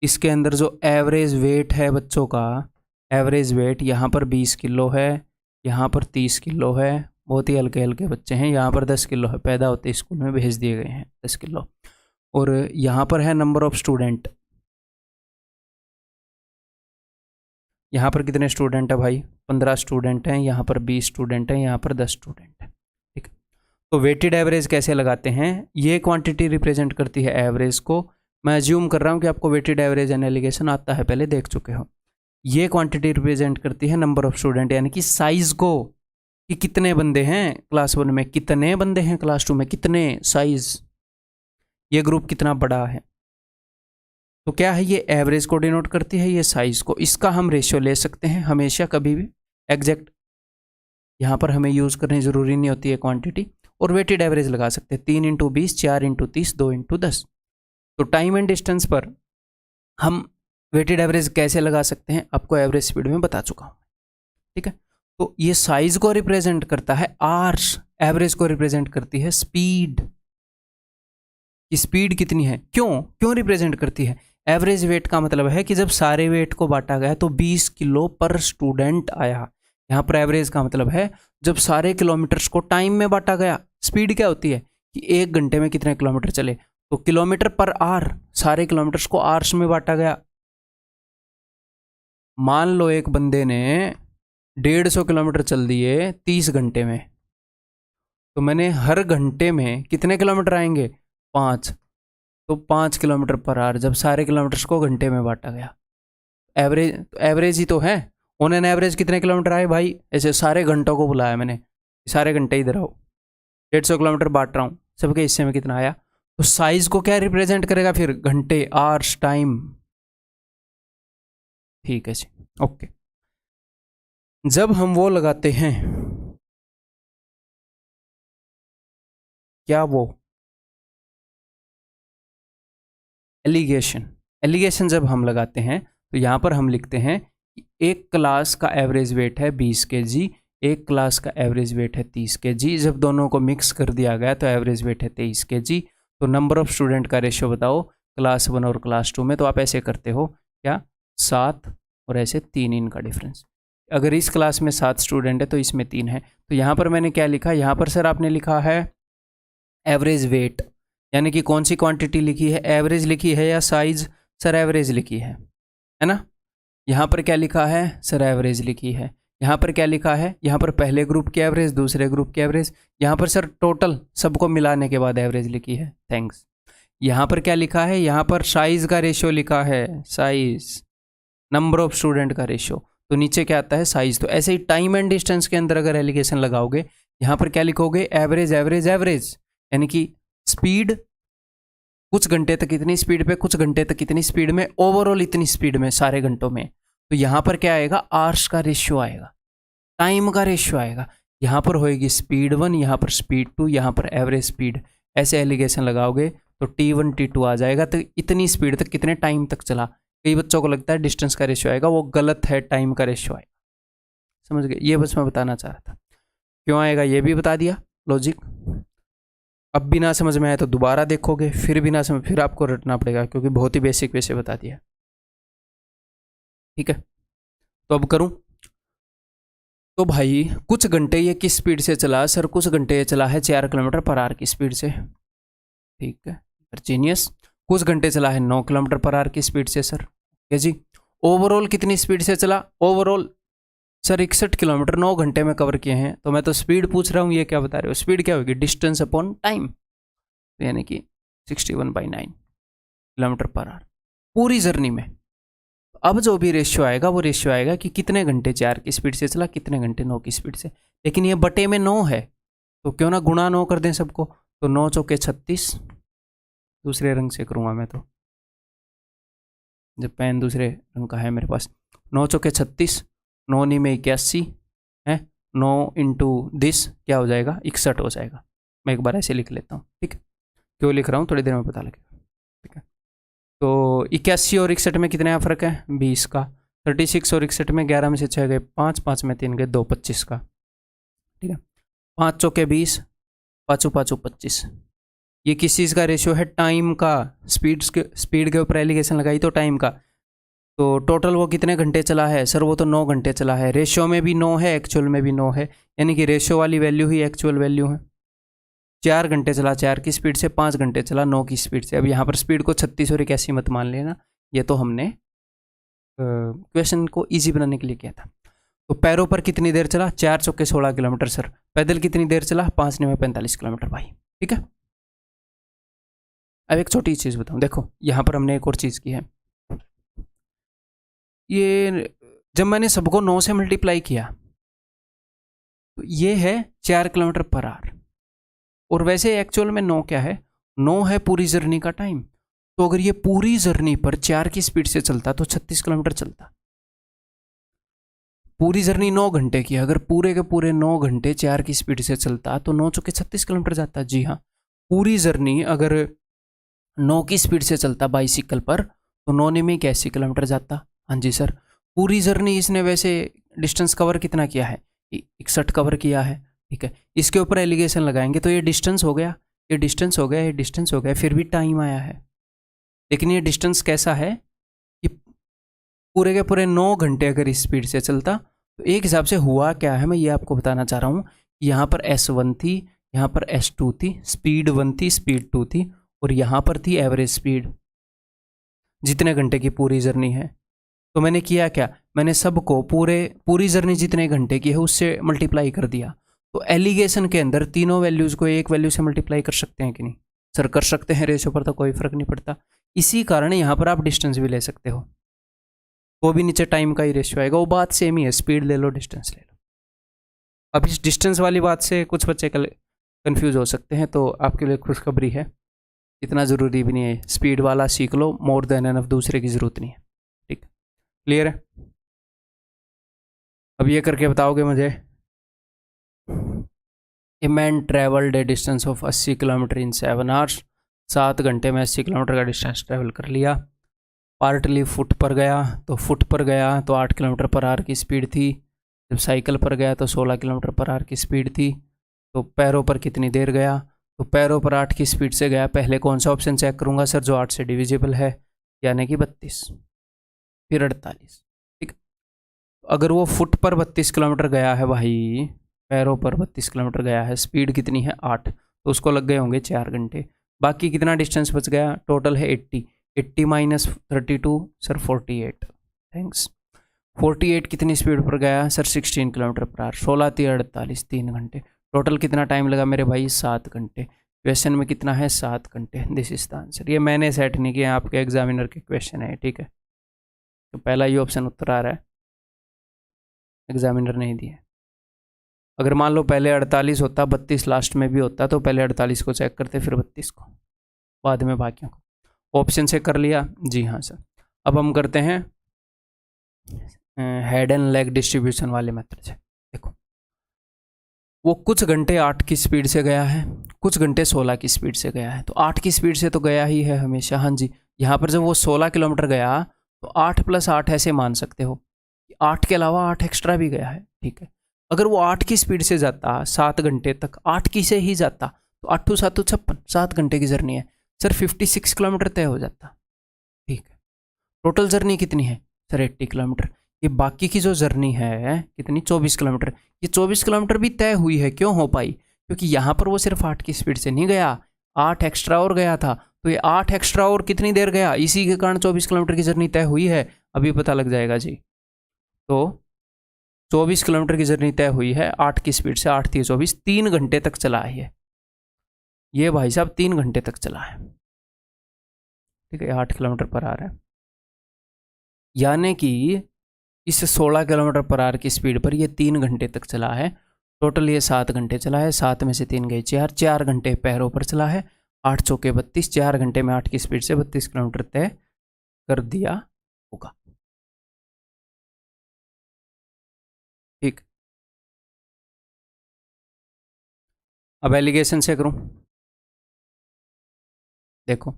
इसके अंदर जो एवरेज वेट है बच्चों का, एवरेज वेट यहाँ पर 20 किलो है, यहाँ पर 30 किलो है, बहुत ही हल्के हल्के बच्चे हैं, यहाँ पर 10 किलो है, पैदा होते स्कूल में भेज दिए गए हैं 10 किलो। और यहाँ पर है नंबर ऑफ स्टूडेंट, यहाँ पर कितने स्टूडेंट है भाई? 15 स्टूडेंट हैं, यहाँ पर 20 स्टूडेंट हैं, यहाँ पर 10 स्टूडेंट हैं। ठीक है, तो वेटेड एवरेज कैसे लगाते हैं? ये क्वांटिटी रिप्रेजेंट करती है एवरेज को। मैं अज्यूम कर रहा हूँ कि आपको वेटेड एवरेज एंड एलिगेशन आता है, पहले देख चुके हो। ये क्वांटिटी रिप्रेजेंट करती है नंबर ऑफ स्टूडेंट, यानी कि साइज को, कि कितने बंदे हैं क्लास 1 में, कितने बंदे हैं क्लास 2 में, कितने, साइज, ये ग्रुप कितना बड़ा है। तो क्या है? ये एवरेज को डिनोट करती है, ये साइज को। इसका हम रेशियो ले सकते हैं हमेशा, कभी भी एग्जैक्ट यहाँ पर हमें यूज़ करनी ज़रूरी नहीं होती है क्वांटिटी। और वेटेड एवरेज लगा सकते हैं 3 × 20, 4 × 30, 2 × 10। तो टाइम एंड डिस्टेंस पर हम वेटेड एवरेज कैसे लगा सकते हैं, आपको एवरेज स्पीड में बता चुका हूँ। ठीक है, तो ये साइज को रिप्रेजेंट करता है आर्स, एवरेज को रिप्रेजेंट करती है स्पीड। कि स्पीड कितनी है, क्यों रिप्रेजेंट करती है? एवरेज वेट का मतलब है कि जब सारे वेट को बांटा गया तो 20 किलो पर स्टूडेंट आया। यहाँ पर एवरेज का मतलब है जब सारे किलोमीटर्स को टाइम में बांटा गया। स्पीड क्या होती है? कि 1 घंटे में कितने किलोमीटर चले, तो किलोमीटर पर आवर, सारे किलोमीटर्स को आवर्स में बांटा गया। मान लो एक बंदे ने 150 किलोमीटर चल दिए 30 घंटे में, तो मैंने हर घंटे में कितने किलोमीटर आएंगे? 5। तो 5 किलोमीटर पर आवर जब सारे किलोमीटर्स को घंटे में बांटा गया, एवरेज ही तो है। ऑन एन एवरेज कितने किलोमीटर आए भाई? ऐसे सारे घंटों को बुलाया मैंने, सारे घंटे इधर आओ, 150 किलोमीटर बांट रहा हूँ, सबके हिस्से में कितना आया? तो साइज को क्या रिप्रेजेंट करेगा फिर? घंटे, आवर्स, टाइम। ठीक है जी, ओके। जब हम वो लगाते हैं, क्या वो एलिगेशन जब हम लगाते हैं तो यहाँ पर हम लिखते हैं कि एक क्लास का एवरेज वेट है 20 kg, एक क्लास का एवरेज वेट है 30 kg। जब दोनों को मिक्स कर दिया गया तो एवरेज वेट है 23 kg। तो नंबर ऑफ स्टूडेंट का रेशियो बताओ क्लास 1 और क्लास 2 में। तो आप ऐसे करते हो क्या, 7 और ऐसे 3 इनका डिफरेंस। अगर इस क्लास में 7 स्टूडेंट है तो इसमें 3 है। तो यहाँ पर मैंने क्या लिखा? यहाँ पर सर आपने लिखा है एवरेज वेट, यानी कि कौन सी क्वांटिटी लिखी है? एवरेज लिखी है या साइज? सर एवरेज लिखी है ना। यहाँ पर क्या लिखा है? सर एवरेज लिखी है। यहाँ पर क्या लिखा है? यहाँ पर पहले ग्रुप की एवरेज, दूसरे ग्रुप की एवरेज। यहाँ पर सर टोटल सबको मिलाने के बाद एवरेज लिखी है, थैंक्स। यहाँ पर क्या लिखा है? यहाँ पर साइज का रेशियो लिखा है, साइज, नंबर ऑफ स्टूडेंट का रेशियो। तो नीचे क्या आता है? साइज। तो ऐसे ही टाइम एंड डिस्टेंस के अंदर अगर एलिगेशन लगाओगे, यहाँ पर क्या लिखोगे? एवरेज एवरेज एवरेज, यानी कि स्पीड कुछ घंटे तक इतनी स्पीड पे, कुछ घंटे तक इतनी स्पीड में, ओवरऑल इतनी स्पीड में सारे घंटों में। तो यहाँ पर क्या आएगा? आवर्स का रेशियो आएगा, टाइम का रेशियो आएगा। यहाँ पर होएगी स्पीड 1, यहाँ पर स्पीड 2, यहाँ पर एवरेज स्पीड। ऐसे एलिगेशन लगाओगे तो T1 T2 आ जाएगा। तो इतनी स्पीड तक कितने टाइम तक चला। कई बच्चों को लगता है डिस्टेंस का रेशियो आएगा, वो गलत है, टाइम का रेशियो आएगा। समझ गए? ये बस मैं बताना चाह रहा था। क्यों आएगा ये भी बता दिया, लॉजिक। अब भी ना समझ में आए तो दोबारा देखोगे, फिर भी ना समझ, फिर आपको रटना पड़ेगा, क्योंकि बहुत ही बेसिक वैसे बता दिया। ठीक है, तो अब करूं। तो भाई कुछ घंटे ये किस स्पीड से चला? सर कुछ घंटे ये चला है 4 किलोमीटर पर आवर की स्पीड से। ठीक है, जीनियस। कुछ घंटे चला है 9 किलोमीटर पर आवर की स्पीड से सर। ठीक है जी। ओवरऑल कितनी स्पीड से चला? ओवरऑल सर 61 किलोमीटर 9 घंटे में कवर किए हैं। तो मैं तो स्पीड पूछ रहा हूँ, ये क्या बता रहे हो? स्पीड क्या होगी? डिस्टेंस अपॉन टाइम, यानी कि 61/9 किलोमीटर पर आवर पूरी जर्नी में। अब जो भी रेशियो आएगा वो रेशियो आएगा कि कितने घंटे 4 की स्पीड से चला, कितने घंटे 9 की स्पीड से। लेकिन ये बटे में 9 है, तो क्यों ना गुणा 9 कर दें सबको। तो 9 चौके 36, दूसरे रंग से करूँगा मैं, तो जब पेन दूसरे रंग का है मेरे पास। 9 चौके 36, 9 नी में 81 है, 9 इंटू दिस क्या हो जाएगा? 61 हो जाएगा। मैं एक बार ऐसे लिख लेता हूँ, ठीक है। क्यों लिख रहा हूँ थोड़ी देर में पता लगेगा, ठीक है। तो 81 और 61 में कितने का फ़र्क है? 20 का। 36 और 61 में 11 में से 6 गए 5, 5 में 3 गए 2, 25 का। ठीक है, 5 चौके 20, 5 5 25। ये किस चीज़ का रेशियो है? टाइम का। स्पीड के ऊपर एलिगेशन लगाई तो टाइम का। तो टोटल वो कितने घंटे चला है? सर वो तो 9 घंटे चला है। रेशियो में भी 9 है, एक्चुअल में भी 9 है, यानी कि रेशियो वाली वैल्यू ही एक्चुअल वैल्यू है। 4 घंटे चला 4 की स्पीड से, 5 घंटे चला 9 की स्पीड से। अब यहाँ पर स्पीड को 36 और 81 मत मान लेना, ये तो हमने क्वेश्चन को इजी बनाने के लिए किया था। तो पैरों पर कितनी देर चला? 4 चौके 16 किलोमीटर सर। पैदल कितनी देर चला? 5 में 45 किलोमीटर भाई। ठीक है, अब एक छोटी चीज़ बताऊँ, देखो यहाँ पर हमने एक और चीज़ की है। ये जब मैंने सबको 9 से मल्टीप्लाई किया तो ये है 4 किलोमीटर पर आवर, और वैसे एक्चुअल में 9 क्या है? 9 है पूरी जर्नी का टाइम। तो अगर ये पूरी जर्नी पर 4 की स्पीड से चलता तो 36 किलोमीटर चलता। पूरी जर्नी 9 घंटे की, अगर पूरे के पूरे 9 घंटे 4 की स्पीड से चलता तो 9 चौके 36 किलोमीटर जाता। जी हाँ, पूरी जर्नी अगर 9 की स्पीड से चलता बाइसिकल पर तो 9 में 81 किलोमीटर जाता। हाँ जी सर, पूरी जर्नी इसने वैसे डिस्टेंस कवर कितना किया है? 61 कवर किया है। ठीक है, इसके ऊपर एलिगेशन लगाएंगे तो ये डिस्टेंस हो गया, ये डिस्टेंस हो गया, ये डिस्टेंस हो गया, फिर भी टाइम आया है। लेकिन ये डिस्टेंस कैसा है कि पूरे के पूरे 9 घंटे अगर इस स्पीड से चलता तो एक हिसाब से हुआ क्या है, मैं ये आपको बताना चाह रहा हूँ। यहाँ पर S1 थी, यहाँ पर S2 थी, स्पीड 1 थी, स्पीड 2 थी, और यहाँ पर थी एवरेज स्पीड जितने घंटे की पूरी जर्नी है। तो मैंने किया क्या, मैंने सबको पूरी जर्नी जितने घंटे की है उससे मल्टीप्लाई कर दिया। तो एलिगेशन के अंदर तीनों वैल्यूज़ को एक वैल्यू से मल्टीप्लाई कर सकते हैं कि नहीं? सर कर सकते हैं, रेशियो पर तो कोई फर्क नहीं पड़ता। इसी कारण यहाँ पर आप डिस्टेंस भी ले सकते हो, वो भी नीचे टाइम का ही रेशियो आएगा, वो बात सेम ही है, स्पीड ले लो डिस्टेंस ले लो। अब इस डिस्टेंस वाली बात से कुछ बच्चे कंफ्यूज हो सकते हैं, तो आपके लिए खुशखबरी है, इतना ज़रूरी भी नहीं है, स्पीड वाला सीख लो, मोर देन एनफ, दूसरे की ज़रूरत नहीं है। ठीक, क्लियर है? अब ये करके बताओगे मुझे, a man travelled A distance of 80 kilometre in 7 hours, 7 घंटे में 80 किलोमीटर का डिस्टेंस ट्रेवल कर लिया। पार्टली फुट पर गया, तो फुट पर गया तो 8 किलोमीटर पर आवर की स्पीड थी। जब साइकिल पर गया तो 16 किलोमीटर पर आवर की स्पीड थी। तो पैरों पर कितनी देर गया, तो पैरों पर 8 की स्पीड से गया। पहले कौन सा ऑप्शन चेक करूंगा सर, जो 8 से डिविजिबल है, यानी कि 32, फिर 48। ठीक, अगर वो फुट पर 32 किलोमीटर गया है भाई, पैरों पर 32 किलोमीटर गया है, स्पीड कितनी है 8, तो उसको लग गए होंगे 4 घंटे। बाकी कितना डिस्टेंस बच गया, टोटल है 80, 80 माइनस 32 सर 48, थैंक्स। 48 कितनी स्पीड पर गया सर, 16 किलोमीटर पर आवर, 16 3 48, 3 घंटे। टोटल कितना टाइम लगा मेरे भाई, 7 घंटे। क्वेश्चन में कितना है, 7 घंटे, दिस इज द आंसर। ये मैंने सेट नहीं किया, आपके एग्जामिनर के क्वेश्चन है, ठीक है? तो पहला ये ऑप्शन उत्तर आ रहा है, एग्जामिनर नहीं दिया। अगर मान लो पहले 48 होता, 32 लास्ट में भी होता, तो पहले 48 को चेक करते, फिर 32 को, बाद में बाकियों को। ऑप्शन से कर लिया जी हाँ सर। अब हम करते हैं हेड एंड लेग डिस्ट्रीब्यूशन वाले मेथड से। देखो, वो कुछ घंटे 8 की स्पीड से गया है, कुछ घंटे 16 की स्पीड से गया है। तो 8 की स्पीड से तो गया ही है हमेशा, हाँ जी। यहाँ पर जब वो 16 किलोमीटर गया, तो 8 + 8 ऐसे मान सकते हो, 8 के अलावा 8 एक्स्ट्रा भी गया है, ठीक है। अगर वो 8 की स्पीड से जाता 7 घंटे तक, 8 की से ही जाता, तो 8 × 7 = 56, 7 घंटे की जर्नी है सर, 56 किलोमीटर तय हो जाता, ठीक है। टोटल जर्नी कितनी है सर, 80 किलोमीटर। ये बाकी की जो जर्नी है कितनी, 24 किलोमीटर। ये 24 किलोमीटर भी तय हुई है, क्यों हो पाई, क्योंकि यहाँ पर वो सिर्फ 8 की स्पीड से नहीं गया, 8 एक्स्ट्रा और गया था। तो ये 8 एक्स्ट्रा और कितनी देर गया, इसी के कारण 24 किलोमीटर की जर्नी तय हुई है। अभी पता लग जाएगा जी। तो 24 किलोमीटर की जर्नी तय हुई है 8 की स्पीड से, 8 × 24, 3 घंटे तक चला है ये भाई साहब, 3 घंटे तक चला है, ठीक है। 8 किलोमीटर पर आ रहा है, यानी कि इस 16 किलोमीटर पर आवर की स्पीड पर ये 3 घंटे तक चला है। टोटल ये 7 घंटे चला है, 7 में से 3 गए 4, 4 घंटे पैरों पर चला है, 8 चौके 32, 4 घंटे में 8 की स्पीड से 32 किलोमीटर तय कर दिया होगा, ठीक। अब एलिगेशन से करूं, देखो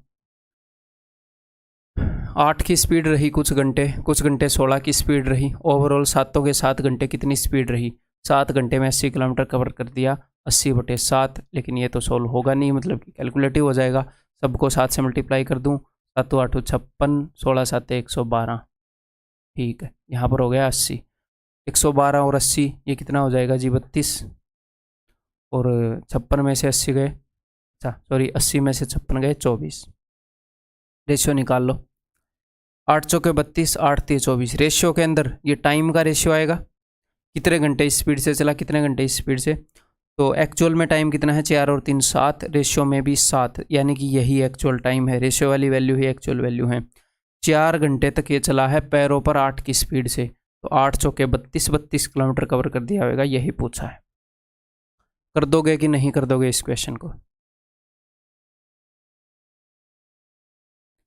8 की स्पीड रही कुछ घंटे, कुछ घंटे 16 की स्पीड रही, ओवरऑल 7 के 7 घंटे कितनी स्पीड रही, 7 घंटे में 80 किलोमीटर कवर कर दिया, 80/7। लेकिन ये तो सोल्व होगा नहीं, मतलब कि कैलकुलेटिव हो जाएगा, सबको 7 से मल्टीप्लाई कर दूँ, 7 × 8 = 56, 16 × 7 = 112, ठीक है। यहाँ पर हो गया 80, 112 और 80 ये कितना हो जाएगा जी, 32, और 56 में से 80 गए, अच्छा सॉरी 80 में से 56 गए 24, रेशियो निकाल लो, 8 चौके 32, 8 × 3 = 24। रेशियो के अंदर ये टाइम का रेशियो आएगा, कितने घंटे इस स्पीड से चला, कितने घंटे इस स्पीड से। तो एक्चुअल में टाइम कितना है, 4 और 3 7, रेशियो में भी 7, यानी कि यही एक्चुअल टाइम है, रेशियो वाली वैल्यू ही एक्चुअल वैल्यू है। 4 घंटे तक ये चला है पैरों पर 8 की स्पीड से, तो 8 चौके 32, 32 किलोमीटर कवर कर दिया होगा, यही पूछा है। कर दोगे कि नहीं कर दोगे इस क्वेश्चन को?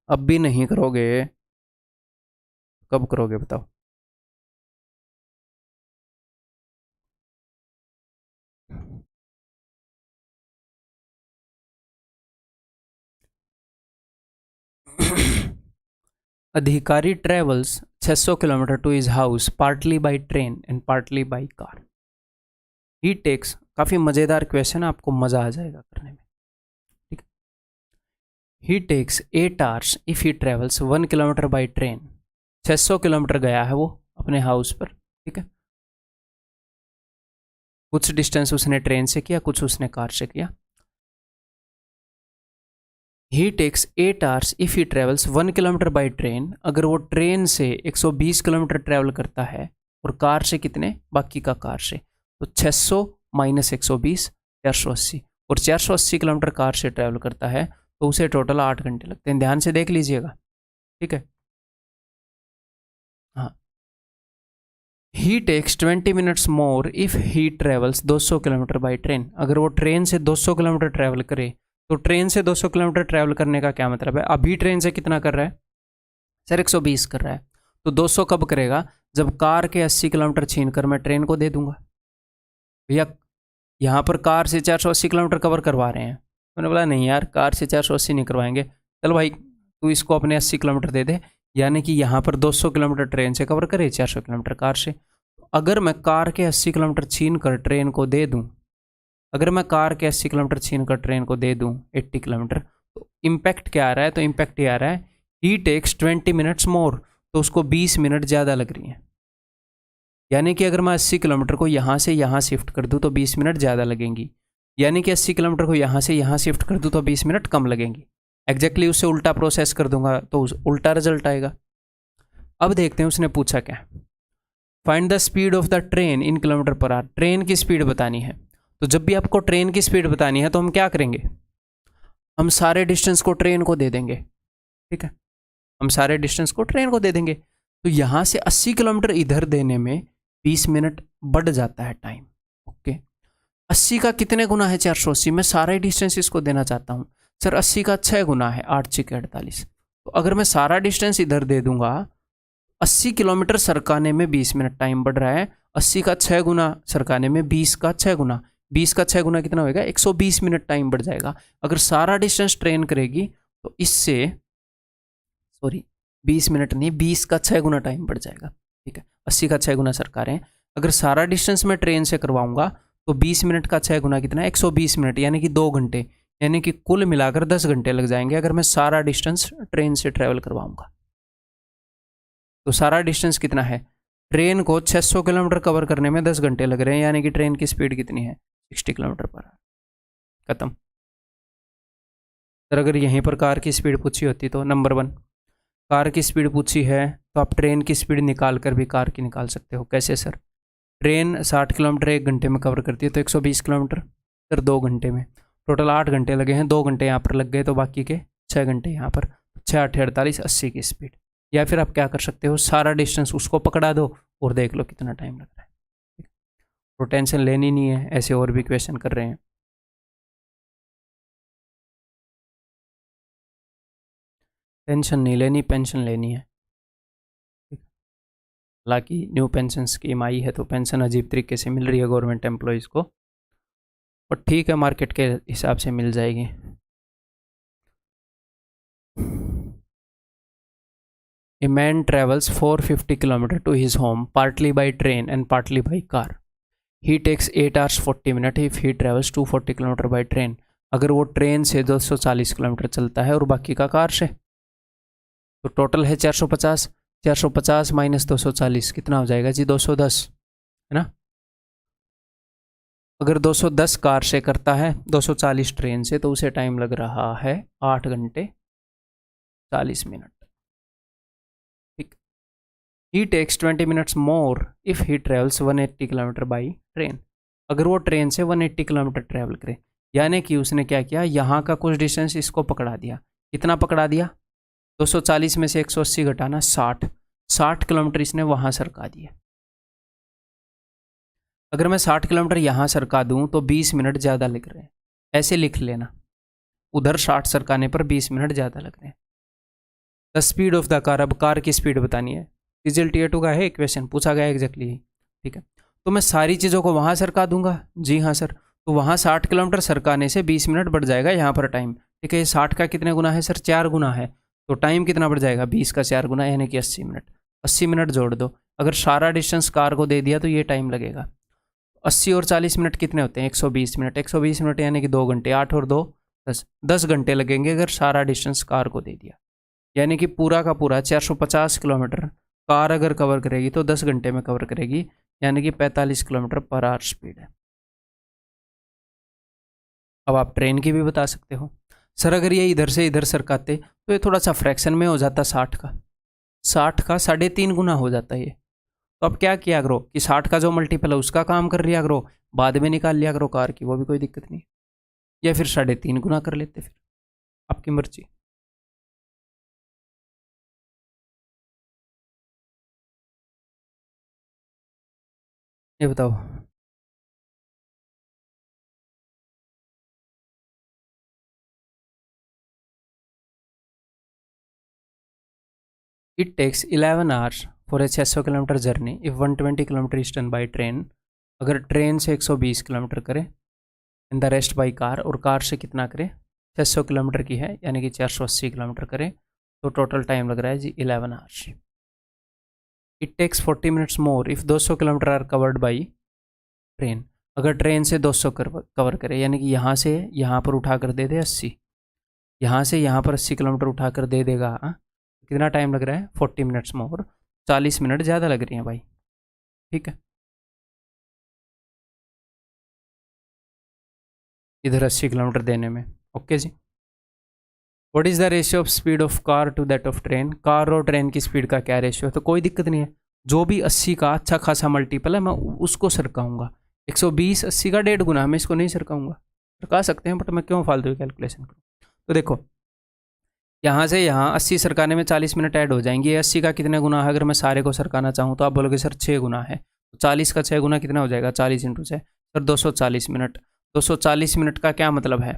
अब भी नहीं करोगे, कब करोगे बताओ? Adhikari travels 600 kilometres to his house partly by train and partly by car. He takes, काफ़ी मज़ेदार क्वेश्चन, आपको मज़ा आ जाएगा करने में, ठीक। He takes 8 hours if he travels 1 kilometre by train. 600 kilometre गया है वो अपने हाउस पर, ठीक है। कुछ डिस्टेंस उसने ट्रेन से किया, कुछ उसने कार से किया। He takes 8 hours if he travels 1 kilometre by train, अगर वो ट्रेन से 120 किलोमीटर ट्रैवल करता है और कार से कितने, बाकी का कार से, तो 600 माइनस 120 480, और 480 किलोमीटर कार से ट्रैवल करता है तो उसे टोटल 8 घंटे लगते हैं। ध्यान से देख लीजिएगा, ठीक है। हाँ, he takes 20 minutes more if he travels 200 kilometre by train, अगर वो ट्रेन से 200 किलोमीटर ट्रैवल करे, तो ट्रेन से 200 किलोमीटर ट्रैवल करने का क्या मतलब है, अभी ट्रेन से कितना कर रहा है सर, 120 कर रहा है, तो 200 कब करेगा, जब कार के 80 किलोमीटर छीन कर मैं ट्रेन को दे दूंगा। भैया यहाँ पर कार से 480 किलोमीटर कवर करवा रहे हैं, मैंने बोला नहीं यार, कार से 480 नहीं करवाएंगे, चलो भाई तू इसको अपने 80 किलोमीटर दे दे, यानी कि यहाँ पर 200 किलोमीटर ट्रेन से कवर करे, 400 किलोमीटर कार से। अगर मैं कार के 80 किलोमीटर छीन कर ट्रेन को दे दूँ, अगर मैं कार के 80 किलोमीटर छीन कर ट्रेन को दे दूँ 80 किलोमीटर, तो इम्पैक्ट क्या आ रहा है, तो इम्पैक्ट ये आ रहा है ही टेक्स 20 मिनट्स मोर, तो उसको 20 मिनट ज़्यादा लग रही हैं। यानी कि अगर मैं 80 किलोमीटर को यहाँ से यहाँ शिफ्ट कर दूँ तो 20 मिनट ज़्यादा लगेंगी, यानी कि 80 किलोमीटर को यहाँ से यहाँ शिफ्ट कर दूँ तो 20 मिनट कम लगेंगी। एग्जैक्टली उससे उल्टा प्रोसेस कर दूंगा तो उल्टा रिजल्ट आएगा। अब देखते हैं उसने पूछा क्या, find the speed of the train in kilometre per hour, train की स्पीड बतानी है। तो जब भी आपको ट्रेन की स्पीड बतानी है तो हम क्या करेंगे, हम सारे डिस्टेंस को ट्रेन को दे देंगे, ठीक है, हम सारे डिस्टेंस को ट्रेन को दे देंगे। तो यहाँ से 80 किलोमीटर इधर देने में 20 मिनट बढ़ जाता है टाइम, ओके। 80 का कितने गुना है 480, मैं सारा ही डिस्टेंस इसको देना चाहता हूँ सर, 80 का 6 गुना है, 8 6 48, तो अगर मैं सारा डिस्टेंस इधर दे दूंगा, 80 किलोमीटर सरकाने में 20 मिनट टाइम बढ़ रहा है, 80 का 6 गुना सरकाने में 20 का 6 गुना, 20 का 6 गुना कितना होगा, 120 मिनट टाइम बढ़ जाएगा। अगर सारा डिस्टेंस ट्रेन करेगी तो इससे, सॉरी 20 मिनट नहीं, 20 का 6 गुना टाइम बढ़ जाएगा, ठीक है। 80 का 6 गुना सरकारें हैं, अगर सारा डिस्टेंस मैं ट्रेन से करवाऊंगा तो 20 मिनट का 6 गुना कितना है, 120 मिनट, यानी कि 2 घंटे, यानी कि कुल मिलाकर 10 घंटे लग जाएंगे अगर मैं सारा डिस्टेंस ट्रेन से ट्रैवल करवाऊंगा। तो सारा डिस्टेंस कितना है, ट्रेन को 600 किलोमीटर कवर करने में 10 घंटे लग रहे हैं, यानी कि ट्रेन की स्पीड कितनी है, 60 किलोमीटर पर आवर। खत्म। सर अगर यहीं पर कार की स्पीड पूछी होती तो नंबर 1, कार की स्पीड पूछी है तो आप ट्रेन की स्पीड निकाल कर भी कार की निकाल सकते हो। कैसे सर, ट्रेन 60 किलोमीटर 1 घंटे में कवर करती है, तो 120 किलोमीटर सर 2 घंटे में, टोटल 8 घंटे लगे हैं, 2 घंटे यहाँ पर लग गए तो बाकी के 6 घंटे यहाँ पर, 6 8 48 80 की स्पीड। या फिर आप क्या कर सकते हो, सारा डिस्टेंस उसको पकड़ा दो और देख लो कितना टाइम लग रहा है। तो टेंशन लेनी नहीं है, ऐसे और भी क्वेश्चन कर रहे हैं। टेंशन नहीं लेनी, पेंशन लेनी है। हालांकि न्यू पेंशन स्कीम आई है तो पेंशन अजीब तरीके से मिल रही है गवर्नमेंट एम्प्लॉयज़ को, और ठीक है मार्केट के हिसाब से मिल जाएगी। A man travels 450 km to his home partly by train and partly by car. He takes 8 hours 40 minutes if he travels 240 km by train. अगर वो ट्रेन से 240 किलोमीटर चलता है और बाकी का कार से, तो टोटल है 450, 450 माइनस 240 कितना हो जाएगा जी, 210, है ना। अगर 210 कार से करता है, 240 ट्रेन से, तो उसे टाइम लग रहा है 8 घंटे 40 minute. He takes 20 minutes more if he travels 180 kilometre by train, अगर वो ट्रेन से 180 किलोमीटर ट्रैवल करे, यानी कि उसने क्या किया, यहाँ का कुछ डिस्टेंस इसको पकड़ा दिया, कितना पकड़ा दिया, 240 में से 180 घटाना 60 किलोमीटर इसने वहाँ सरका दिया। अगर मैं 60 किलोमीटर यहाँ सरका दूँ तो 20 मिनट ज़्यादा लग रहे हैं, ऐसे लिख लेना, उधर 60 सरकाने पर 20 मिनट ज़्यादा लग रहे हैं। The speed of the car, अब कार की स्पीड बतानी है, रिजल्ट टीयर 2 का है, क्वेश्चन पूछा गया एग्जैक्टली, ठीक है। तो मैं सारी चीज़ों को वहाँ सरका दूंगा, जी हाँ सर, तो वहाँ 60 किलोमीटर सरकाने से 20 मिनट बढ़ जाएगा यहाँ पर टाइम, ठीक है। 60 का कितने गुना है सर, 4 गुना है, तो टाइम कितना बढ़ जाएगा, 20 का 4 गुना, यानी कि 80 मिनट। 80 मिनट जोड़ दो, अगर सारा डिस्टेंस कार को दे दिया तो ये टाइम लगेगा। 80 और 40 मिनट कितने होते हैं, 120 मिनट, 120 मिनट यानी कि 2 घंटे, 8 और 2 10 घंटे लगेंगे अगर सारा डिस्टेंस कार को दे दिया, यानी कि पूरा का पूरा 450 किलोमीटर कार अगर कवर करेगी तो 10 घंटे में कवर करेगी, यानी कि 45 किलोमीटर पर आवर स्पीड है। अब आप ट्रेन की भी बता सकते हो, सर अगर ये इधर से इधर सरकाते तो ये थोड़ा सा फ्रैक्शन में हो जाता 60 का, 60 का 3.5 गुना हो जाता ये। तो अब क्या किया करो कि 60 का जो मल्टीपल है उसका काम कर लिया करो, बाद में निकाल लिया करो कार की, वो भी कोई दिक्कत नहीं। या फिर 3.5 गुना कर लेते, फिर आपकी मर्जी। ये बताओ। It takes 11 hours for a 600 kilometre journey if 120 kilometres is done by train. अगर ट्रेन से 120 किलोमीटर करे in the rest by car, और कार से कितना करे 600 किलोमीटर की है यानी कि 480 किलोमीटर करे, तो टोटल टाइम लग रहा है जी 11 hours. It takes 40 minutes more if 200 kilometres are covered by train. अगर ट्रेन से 200 कवर करे यानी कि यहाँ से यहाँ पर उठा कर दे दे 80, यहाँ से यहाँ पर 80 किलोमीटर उठा कर दे देगा, कितना टाइम लग रहा है 40 मिनट्स मोर, 40 मिनट ज़्यादा लग रही हैं भाई। ठीक है, इधर 80 किलोमीटर देने में। ओके जी। What is the ratio of speed of car to that of train. Car और ट्रेन की स्पीड का क्या रेशियो है, तो कोई दिक्कत नहीं है, जो भी 80 का अच्छा खासा मल्टीपल है मैं उसको सरकाऊंगा। 120 80 का 1.5 गुना, मैं इसको नहीं सरकाऊंगा। सरका सकते हैं बट मैं क्यों फालतू कैलकुलेशन करूँ। तो देखो यहाँ से यहाँ 80 सरकाने में 40 मिनट ऐड हो जाएंगे। 80 का कितने गुना है, अगर मैं सारे को सरकाना चाहूँ तो आप बोलोगे सर 6 गुना है, तो 40 का 6 गुना कितना हो जाएगा, 40 × 6 सर 240 मिनट। 240 मिनट का क्या मतलब है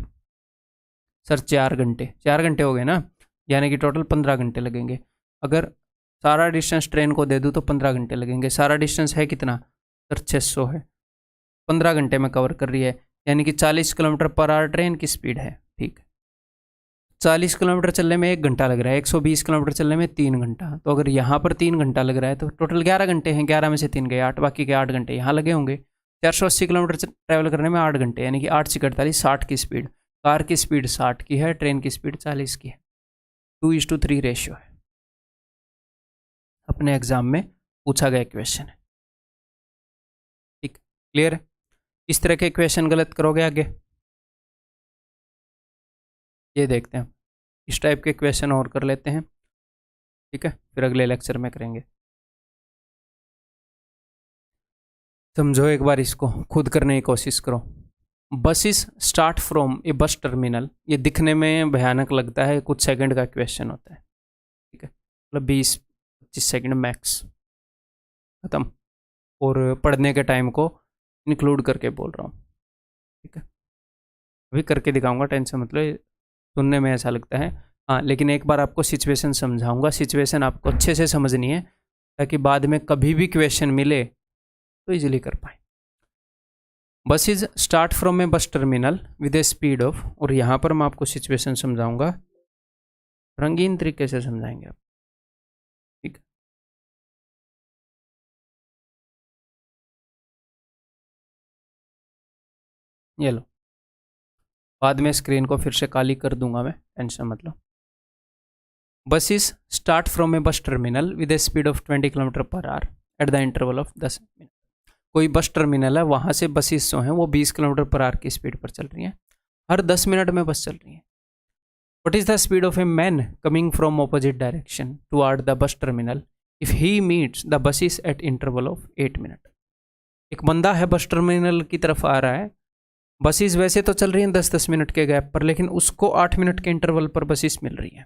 सर, 4 घंटे। 4 घंटे हो गए ना, यानी कि टोटल 15 घंटे लगेंगे। अगर सारा डिस्टेंस ट्रेन को दे दूँ तो 15 घंटे लगेंगे। सारा डिस्टेंस है कितना सर 600 है, 15 घंटे में कवर कर रही है, यानी कि 40 किलोमीटर पर आवर ट्रेन की स्पीड है। ठीक है, 40 किलोमीटर चलने में 1 घंटा लग रहा है, 120 किलोमीटर चलने में 3 घंटा। तो अगर यहाँ पर 3 घंटा लग रहा है तो टोटल 11 घंटे हैं, 11 में से 3 गए 8, बाकी के 8 घंटे यहाँ लगे होंगे। 480 किलोमीटर ट्रैवल करने में 8 घंटे, यानी कि 8 × 48 60 की स्पीड। कार की स्पीड 60 की है, ट्रेन की स्पीड 40 की है। 2:3 रेशियो है, अपने एग्जाम में पूछा गया क्वेश्चन है। ठीक, क्लियर है। इस तरह के क्वेश्चन गलत करोगे आगे, ये देखते हैं। इस टाइप के क्वेश्चन और कर लेते हैं, ठीक है, फिर अगले लेक्चर में करेंगे। समझो एक बार, इसको खुद करने की कोशिश करो। Buses start from A bus terminal, ये दिखने में भयानक लगता है, कुछ सेकंड का क्वेश्चन होता है। ठीक है, मतलब 20-25 सेकंड मैक्स, खत्म। और पढ़ने के टाइम को इंक्लूड करके बोल रहा हूँ। ठीक है, अभी करके दिखाऊंगा, टेंशन मतलब सुनने में ऐसा लगता है। हाँ, लेकिन एक बार आपको सिचुएशन समझाऊंगा, सिचुएशन आपको अच्छे से समझनी है ताकि बाद में कभी भी क्वेश्चन मिले तो इजीली कर पाए। Buses start from A bus terminal with A speed of, और यहाँ पर मैं आपको सिचुएशन समझाऊंगा, रंगीन तरीके से समझाएंगे आप। ठीक, ये लो, बाद में स्क्रीन को फिर से काली कर दूंगा मैं, टेंशन मतलब। Buses start from A bus terminal with A speed of 20 kilometre per hour at the interval of 10 minute. कोई बस टर्मिनल है, वहाँ से बसेस जो हैं वो 20 किलोमीटर पर आवर की स्पीड पर चल रही हैं, हर 10 मिनट में बस चल रही हैं। What is the speed of a man coming from opposite direction toward the bus terminal if he meets the buses eight interval of 8 minute. एक बंदा है बस टर्मिनल की तरफ आ रहा है, बसेस वैसे तो चल रही हैं 10-10 मिनट के गैप पर, लेकिन उसको 8 मिनट के इंटरवल पर बसेस मिल रही हैं।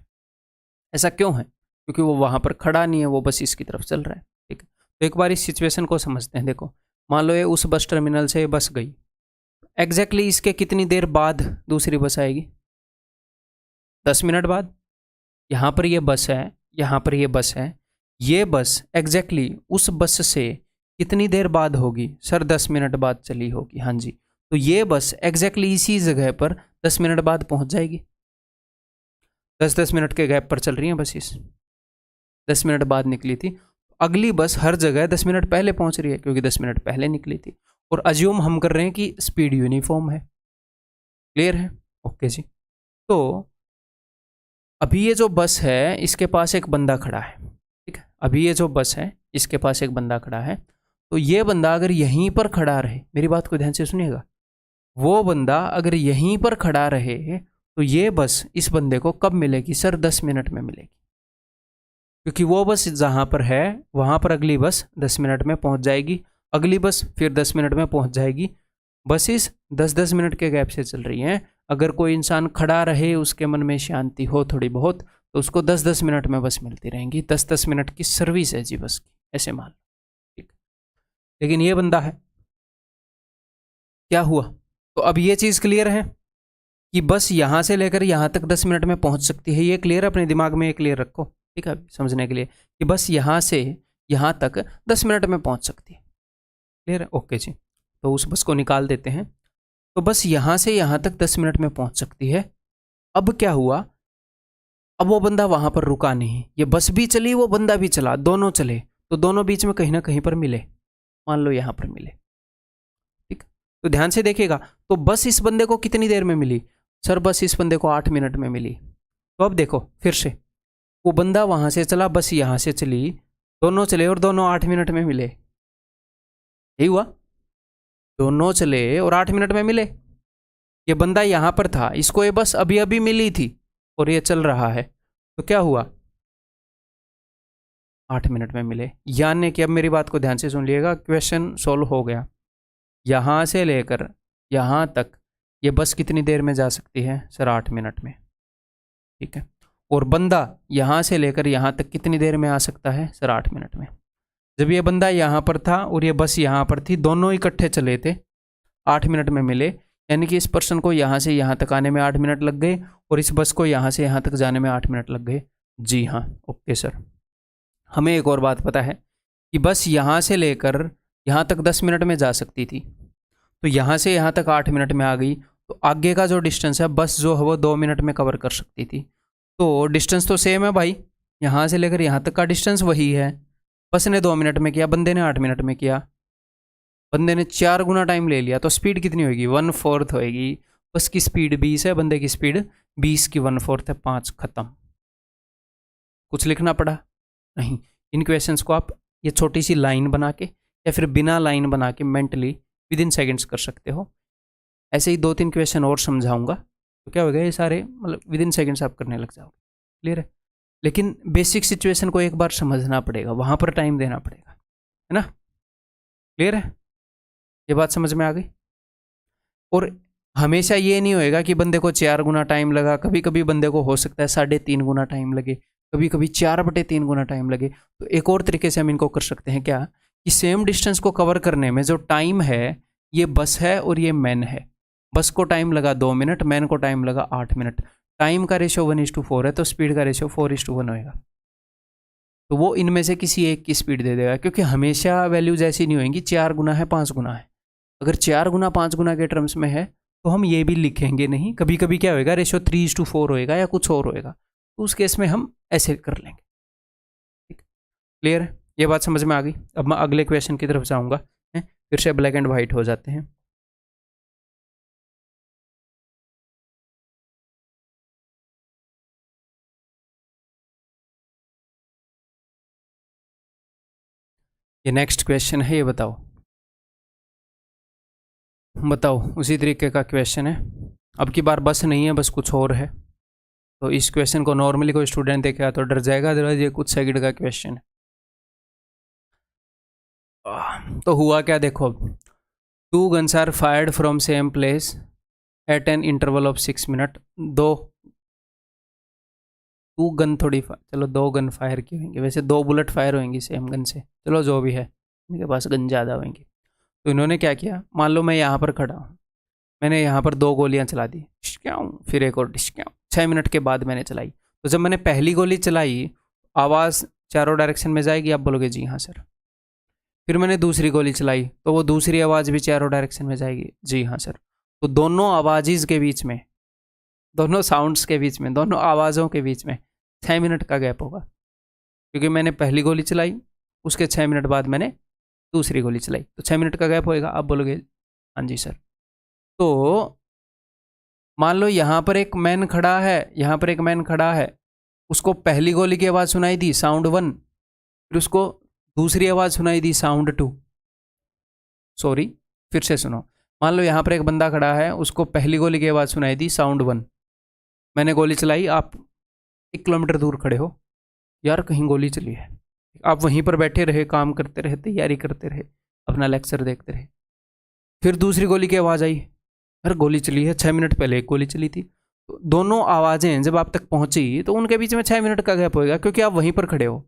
ऐसा क्यों है, क्योंकि वो वहाँ पर खड़ा नहीं है, वो बस इसकी तरफ चल रहा है। ठीक है, तो एक बार इस सिचुएशन को समझते हैं। देखो, मान लो ये उस बस टर्मिनल से बस गई, एग्जैक्टली इसके कितनी देर बाद दूसरी बस आएगी, 10 मिनट बाद। यहाँ पर ये बस है, यहाँ पर ये बस है, ये बस एग्जैक्टली उस बस से कितनी देर बाद होगी सर, 10 मिनट बाद चली होगी। हाँ जी, तो ये बस एग्जैक्टली इसी जगह पर 10 मिनट बाद पहुँच जाएगी। 10-10 मिनट के गैप पर चल रही हैं बसेस, 10 मिनट बाद निकली थी, अगली बस हर जगह 10 मिनट पहले पहुंच रही है क्योंकि 10 मिनट पहले निकली थी। और अज्यूम हम कर रहे हैं कि स्पीड यूनिफॉर्म है। क्लियर है, ओके जी। तो अभी ये जो बस है इसके पास एक बंदा खड़ा है, ठीक है, अभी ये जो बस है इसके पास एक बंदा खड़ा है, तो ये बंदा अगर यहीं पर खड़ा रहे, मेरी बात को ध्यान से सुनिएगा, वो बंदा अगर यहीं पर खड़ा रहे तो ये बस इस बंदे को कब मिलेगी सर? 10 मिनट में मिलेगी, क्योंकि वो बस जहाँ पर है वहाँ पर अगली बस 10 मिनट में पहुँच जाएगी, अगली बस फिर 10 मिनट में पहुँच जाएगी। बसेस 10-10 मिनट के गैप से चल रही हैं। अगर कोई इंसान खड़ा रहे, उसके मन में शांति हो थोड़ी बहुत, तो उसको 10-10 मिनट में बस मिलती रहेंगी। 10-10 मिनट की सर्विस है जी बस की, ऐसे मान लो, ठीक। लेकिन ये बंदा है, क्या हुआ? तो अब ये चीज़ क्लियर है कि बस यहाँ से लेकर यहाँ तक 10 मिनट में पहुँच सकती है। ये क्लियर, अपने दिमाग में ये क्लियर रखो, ठीक है, समझने के लिए, कि बस यहाँ से यहाँ तक 10 मिनट में पहुँच सकती है। क्लियर है? ओके जी। तो उस बस को निकाल देते हैं। तो बस यहाँ से यहाँ तक 10 मिनट में पहुँच सकती है। अब क्या हुआ? अब वो बंदा वहाँ पर रुका नहीं, ये बस भी चली, वो बंदा भी चला, दोनों चले, तो दोनों बीच में कहीं ना कहीं पर मिले, मान लो यहाँ पर मिले, ठीक। तो ध्यान से देखिएगा, तो बस इस बंदे को कितनी देर में मिली? सर बस इस बंदे को 8 मिनट में मिली। तो अब देखो फिर से, वो बंदा वहाँ से चला, बस यहाँ से चली, दोनों चले और दोनों 8 मिनट में मिले। यही हुआ, दोनों चले और 8 मिनट में मिले। ये बंदा यहाँ पर था, इसको ये बस अभी अभी मिली थी और ये चल रहा है, तो क्या हुआ? 8 मिनट में मिले। यानी कि अब मेरी बात को ध्यान से सुन लीजिएगा, क्वेश्चन सोल्व हो गया। यहाँ से लेकर यहाँ तक ये बस कितनी देर में जा सकती है? सर 8 मिनट में, ठीक है। और बंदा यहाँ से लेकर यहाँ तक कितनी देर में आ सकता है? सर 8 मिनट में। जब ये बंदा यहाँ पर था और ये बस यहाँ पर थी, दोनों इकट्ठे चले थे, 8 मिनट में मिले, यानी कि इस पर्सन को यहाँ से यहाँ तक आने में 8 मिनट लग गए और इस बस को यहाँ से यहाँ तक जाने में 8 मिनट लग गए। जी हाँ, ओके सर। हमें एक और बात पता है कि बस यहाँ से लेकर यहाँ तक 10 मिनट में जा सकती थी, तो यहाँ से यहाँ तक 8 मिनट में आ गई, तो आगे का जो डिस्टेंस है बस जो है वो 2 मिनट में कवर कर सकती थी। तो डिस्टेंस तो सेम है भाई, यहाँ से लेकर यहाँ तक का डिस्टेंस वही है। बस ने 2 मिनट में किया, बंदे ने 8 मिनट में किया, बंदे ने 4 गुना टाइम ले लिया, तो स्पीड कितनी होगी? 1/4 होएगी। बस की स्पीड 20 है, बंदे की स्पीड 20 की 1/4 है, 5 खत्म। कुछ लिखना पड़ा नहीं। इन क्वेश्चंस को आप ये छोटी सी लाइन बना के या फिर बिना लाइन बना के मेंटली विद इन सेकेंड्स कर सकते हो। ऐसे ही 2-3 क्वेश्चन और समझाऊंगा, तो क्या होगा, ये सारे मतलब विद इन सेकेंड्स आप करने लग जाओगे। क्लियर है? लेकिन बेसिक सिचुएशन को एक बार समझना पड़ेगा, वहाँ पर टाइम देना पड़ेगा, है ना? क्लियर है? ये बात समझ में आ गई? और हमेशा ये नहीं होएगा कि बंदे को 4 गुना टाइम लगा, कभी कभी बंदे को हो सकता है 3.5 गुना टाइम लगे, कभी कभी 4/3 गुना टाइम लगे। तो एक और तरीके से हम इनको कर सकते हैं क्या, कि सेम डिस्टेंस को कवर करने में जो टाइम है, ये बस है और ये मैन है। बस को टाइम लगा 2 मिनट, मैन को टाइम लगा 8 मिनट। टाइम का रेशियो 1:4 है, तो स्पीड का रेशियो 4:1 होएगा। तो वो इनमें से किसी एक की स्पीड दे देगा, क्योंकि हमेशा वैल्यूज ऐसी नहीं होंगी 4 गुना है 5 गुना है। अगर 4 गुना 5 गुना के टर्म्स में है तो हम ये भी लिखेंगे नहीं, कभी कभी क्या होएगा, रेशियो 3:4 होएगा या कुछ और होएगा, तो उस केस में हम ऐसे कर लेंगे। ठीक, क्लियर है? ये बात समझ में आ गई? अब मैं अगले क्वेश्चन की तरफ जाऊंगा, फिर से ब्लैक एंड व्हाइट हो जाते हैं। ये नेक्स्ट क्वेश्चन है, ये बताओ उसी तरीके का क्वेश्चन है। अब की बार बस नहीं है, बस कुछ और है। तो इस क्वेश्चन को नॉर्मली कोई स्टूडेंट देखेगा तो डर जाएगा, ये कुछ सेकंड का क्वेश्चन है। तो हुआ क्या, देखो, 2 guns are fired from same place at an interval of 6 minute. 2 gun थोड़ी चलो 2 गन फायर की होंगी, वैसे 2 बुलेट फायर होंगी सेम गन से, चलो जो भी है, इनके पास गन ज़्यादा होंगी। तो इन्होंने क्या किया, मान लो मैं यहाँ पर खड़ा हूँ, मैंने यहाँ पर 2 गोलियाँ चला दी, फिर एक और 6 मिनट के बाद मैंने चलाई। तो जब मैंने पहली गोली चलाई, आवाज़ चारों डायरेक्शन में जाएगी, आप बोलोगे जी हाँ सर। फिर मैंने दूसरी गोली चलाई, तो वो दूसरी आवाज़ भी चारों डायरेक्शन में जाएगी, जी हाँ सर। तो दोनों आवाज़ के बीच में, दोनों साउंड्स के बीच में, दोनों आवाज़ों के बीच में 6 मिनट का गैप होगा, क्योंकि मैंने पहली गोली चलाई, उसके 6 मिनट बाद मैंने दूसरी गोली चलाई, तो 6 मिनट का गैप होएगा। आप बोलोगे हाँ जी सर। तो मान लो यहाँ पर एक मैन खड़ा है, यहाँ पर एक मैन खड़ा है, उसको पहली गोली की आवाज़ सुनाई दी, साउंड 1, फिर उसको दूसरी आवाज़ सुनाई दी, साउंड 2। सॉरी, फिर से सुनो। मान लो यहाँ पर एक बंदा खड़ा है, उसको पहली गोली की आवाज़ सुनाई दी, साउंड 1, मैंने गोली चलाई, आप 1 किलोमीटर दूर खड़े हो, यार कहीं गोली चली है, आप वहीं पर बैठे रहे, काम करते रहे, तैयारी करते रहे, अपना लेक्चर देखते रहे। फिर दूसरी गोली की आवाज़ आई, अरे गोली चली है, 6 मिनट पहले एक गोली चली थी। तो दोनों आवाज़ें जब आप तक पहुंची तो उनके बीच में 6 मिनट का गैप होएगा, क्योंकि आप वहीं पर खड़े हो।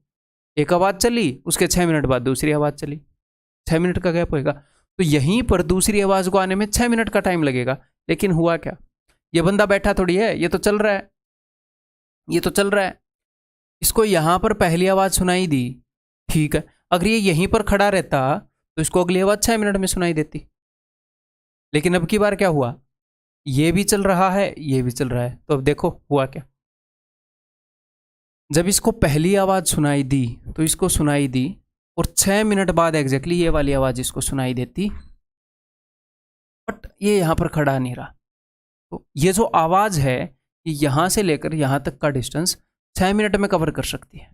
एक आवाज़ चली, उसके 6 मिनट बाद दूसरी आवाज़ चली, 6 मिनट का गैप होएगा। तो यहीं पर दूसरी आवाज़ को आने में 6 मिनट का टाइम लगेगा। लेकिन हुआ क्या, ये बंदा बैठा थोड़ी है, ये तो चल रहा है, ये तो चल रहा है। इसको यहां पर पहली आवाज़ सुनाई दी, ठीक है, अगर ये यहीं पर खड़ा रहता तो इसको अगली आवाज़ 6 मिनट में सुनाई देती। लेकिन अब की बार क्या हुआ, ये भी चल रहा है, ये भी चल रहा है। तो अब देखो हुआ क्या, जब इसको पहली आवाज़ सुनाई दी तो इसको सुनाई दी, और 6 मिनट बाद एग्जैक्टली ये वाली आवाज़ इसको सुनाई देती, बट ये यहाँ पर खड़ा नहीं रहा। तो ये जो आवाज़ है, ये यहाँ से लेकर यहाँ तक का डिस्टेंस 6 मिनट में कवर कर सकती है?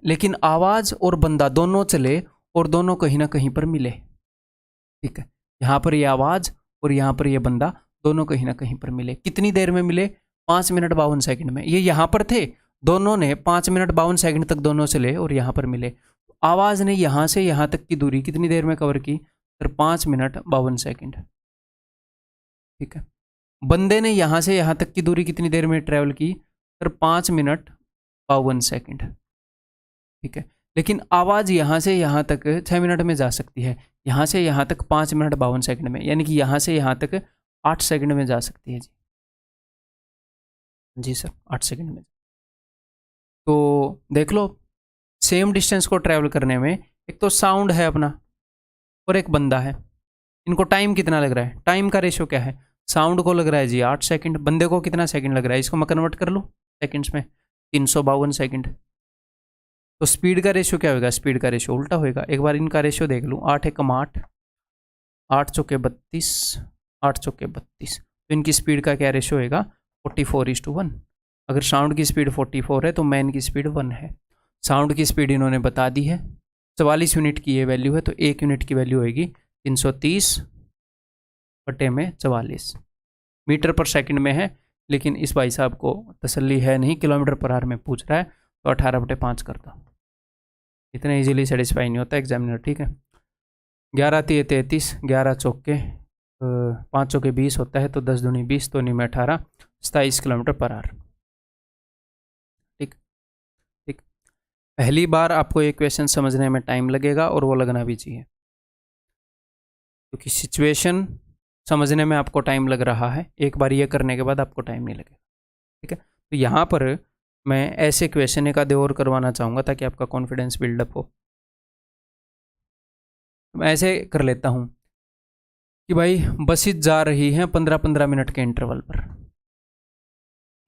लेकिन आवाज़ और बंदा दोनों चले और दोनों कहीं ना कहीं पर मिले, ठीक है। यहाँ पर ये आवाज़ और यहाँ पर ये बंदा दोनों कहीं ना कहीं पर मिले। कितनी देर में मिले, 5 मिनट 52 सेकंड में। ये यहाँ पर थे, दोनों ने 5 मिनट 52 सेकंड तक दोनों चले और यहाँ पर मिले। आवाज़ ने यहाँ से यहाँ तक की दूरी कितनी देर में कवर की, सर 5 मिनट 52 सेकंड, ठीक है। बंदे ने यहाँ से यहाँ तक की दूरी कितनी देर में ट्रैवल की, सर 5 मिनट 52 सेकंड, ठीक है। लेकिन आवाज़ यहाँ से यहाँ तक 6 मिनट में जा सकती है, यहाँ से यहाँ तक 5 मिनट 52 सेकंड में, यानी कि यहाँ से यहाँ तक 8 सेकंड में जा सकती है जी। जी सर 8 सेकंड में। तो देख लो, सेम डिस्टेंस को ट्रैवल करने में एक तो साउंड है अपना और एक बंदा है, इनको टाइम कितना लग रहा है, टाइम का रेशो क्या है, साउंड को लग रहा है जी 8 सेकंड, बंदे को कितना सेकंड लग रहा है, इसको मैं कन्वर्ट कर लूँ सेकंड्स में, 352 सेकंड। तो स्पीड का रेशो क्या होगा, स्पीड का रेशो उल्टा होएगा। एक बार इनका रेशो देख लूँ, 8 एकम 8, 8 चौके 32, 8 चौके 32, तो इनकी स्पीड का क्या रेशो होएगा, 44:1। अगर साउंड की स्पीड 44 है तो मैन की स्पीड 1 है। साउंड की स्पीड इन्होंने बता दी है, 44 यूनिट की ये वैल्यू है, तो 1 यूनिट की वैल्यू होगी 330/44 मीटर पर सेकंड में है। लेकिन इस भाई साहब को तसल्ली है नहीं, किलोमीटर पर आवर में पूछ रहा है, तो 18/5 कर दो। इतने इजीली सेटिस्फाई नहीं होता एग्जामिनर, ठीक है। 11 3 33, 11 चौके 5 चौके 20 होता है, तो 10 दूनी 20, तो नहीं में 18, 27 किलोमीटर पर आवर, ठीक ठीक। पहली बार आपको ये क्वेश्चन समझने में टाइम लगेगा और वो लगना भी चाहिए, क्योंकि सिचुएशन समझने में आपको टाइम लग रहा है, एक बार ये करने के बाद आपको टाइम नहीं लगेगा, ठीक है। तो यहाँ पर मैं ऐसे क्वेश्चन एक आधे और करवाना चाहूँगा ताकि आपका कॉन्फिडेंस बिल्डअप हो। मैं ऐसे कर लेता हूँ कि भाई बसेस जा रही हैं 15-15 मिनट के इंटरवल पर,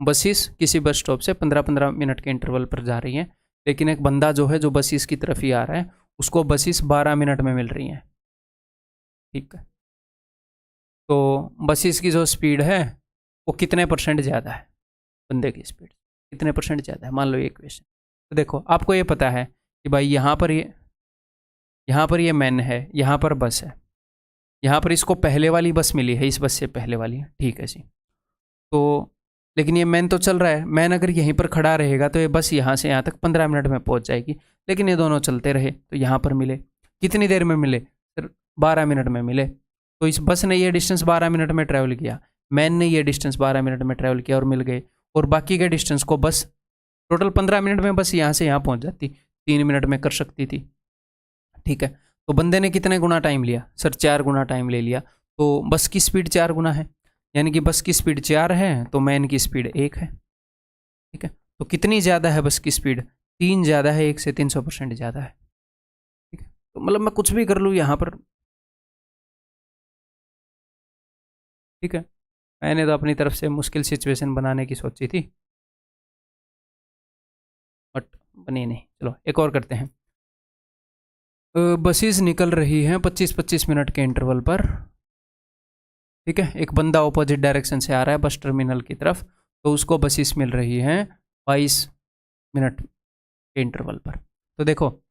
बसेस किसी बस स्टॉप से 15-15 मिनट के इंटरवल पर जा रही हैं, लेकिन एक बंदा जो है जो बसेस की तरफ ही आ रहा है, उसको बसेस 12 मिनट में मिल रही हैं, ठीक है। तो बसेस की जो स्पीड है वो कितने % ज़्यादा है, बंदे की स्पीड कितने % ज़्यादा है, मान लो ये क्वेश्चन। तो देखो आपको ये पता है कि भाई यहाँ पर ये मैन है, यहाँ पर बस है, यहाँ पर इसको पहले वाली बस मिली है, इस बस से पहले वाली है, ठीक है जी। तो लेकिन ये मैन तो चल रहा है, मैन अगर यहीं पर खड़ा रहेगा तो ये बस यहाँ से यहाँ तक 15 मिनट में पहुँच जाएगी, लेकिन ये दोनों चलते रहे तो यहाँ पर मिले, कितनी देर में मिले, सर 12 मिनट में मिले। तो इस बस ने ये डिस्टेंस 12 मिनट में ट्रैवल किया, मैन ने ये डिस्टेंस 12 मिनट में ट्रैवल किया और मिल गए, और बाकी के डिस्टेंस को बस टोटल 15 मिनट में बस यहाँ से यहाँ पहुँच जाती, 3 मिनट में कर सकती थी, ठीक है। तो बंदे ने कितने गुना टाइम लिया, सर 4 गुना टाइम ले लिया। तो बस की स्पीड 4 गुना है, यानी कि बस की स्पीड 4 है तो मैन की स्पीड 1 है, ठीक है। तो कितनी ज़्यादा है बस की स्पीड, 3 ज़्यादा है, 1 से 300% ज़्यादा है, ठीक है। तो मतलब मैं कुछ भी कर लूँ यहाँ पर, ठीक है। मैंने तो अपनी तरफ से मुश्किल सिचुएशन बनाने की सोची थी, बट बनी नहीं। चलो एक और करते हैं। बसेस निकल रही हैं 25-25 मिनट के इंटरवल पर, ठीक है। एक बंदा ऑपोजिट डायरेक्शन से आ रहा है बस टर्मिनल की तरफ, तो उसको बसेस मिल रही हैं 22 मिनट के इंटरवल पर। तो देखो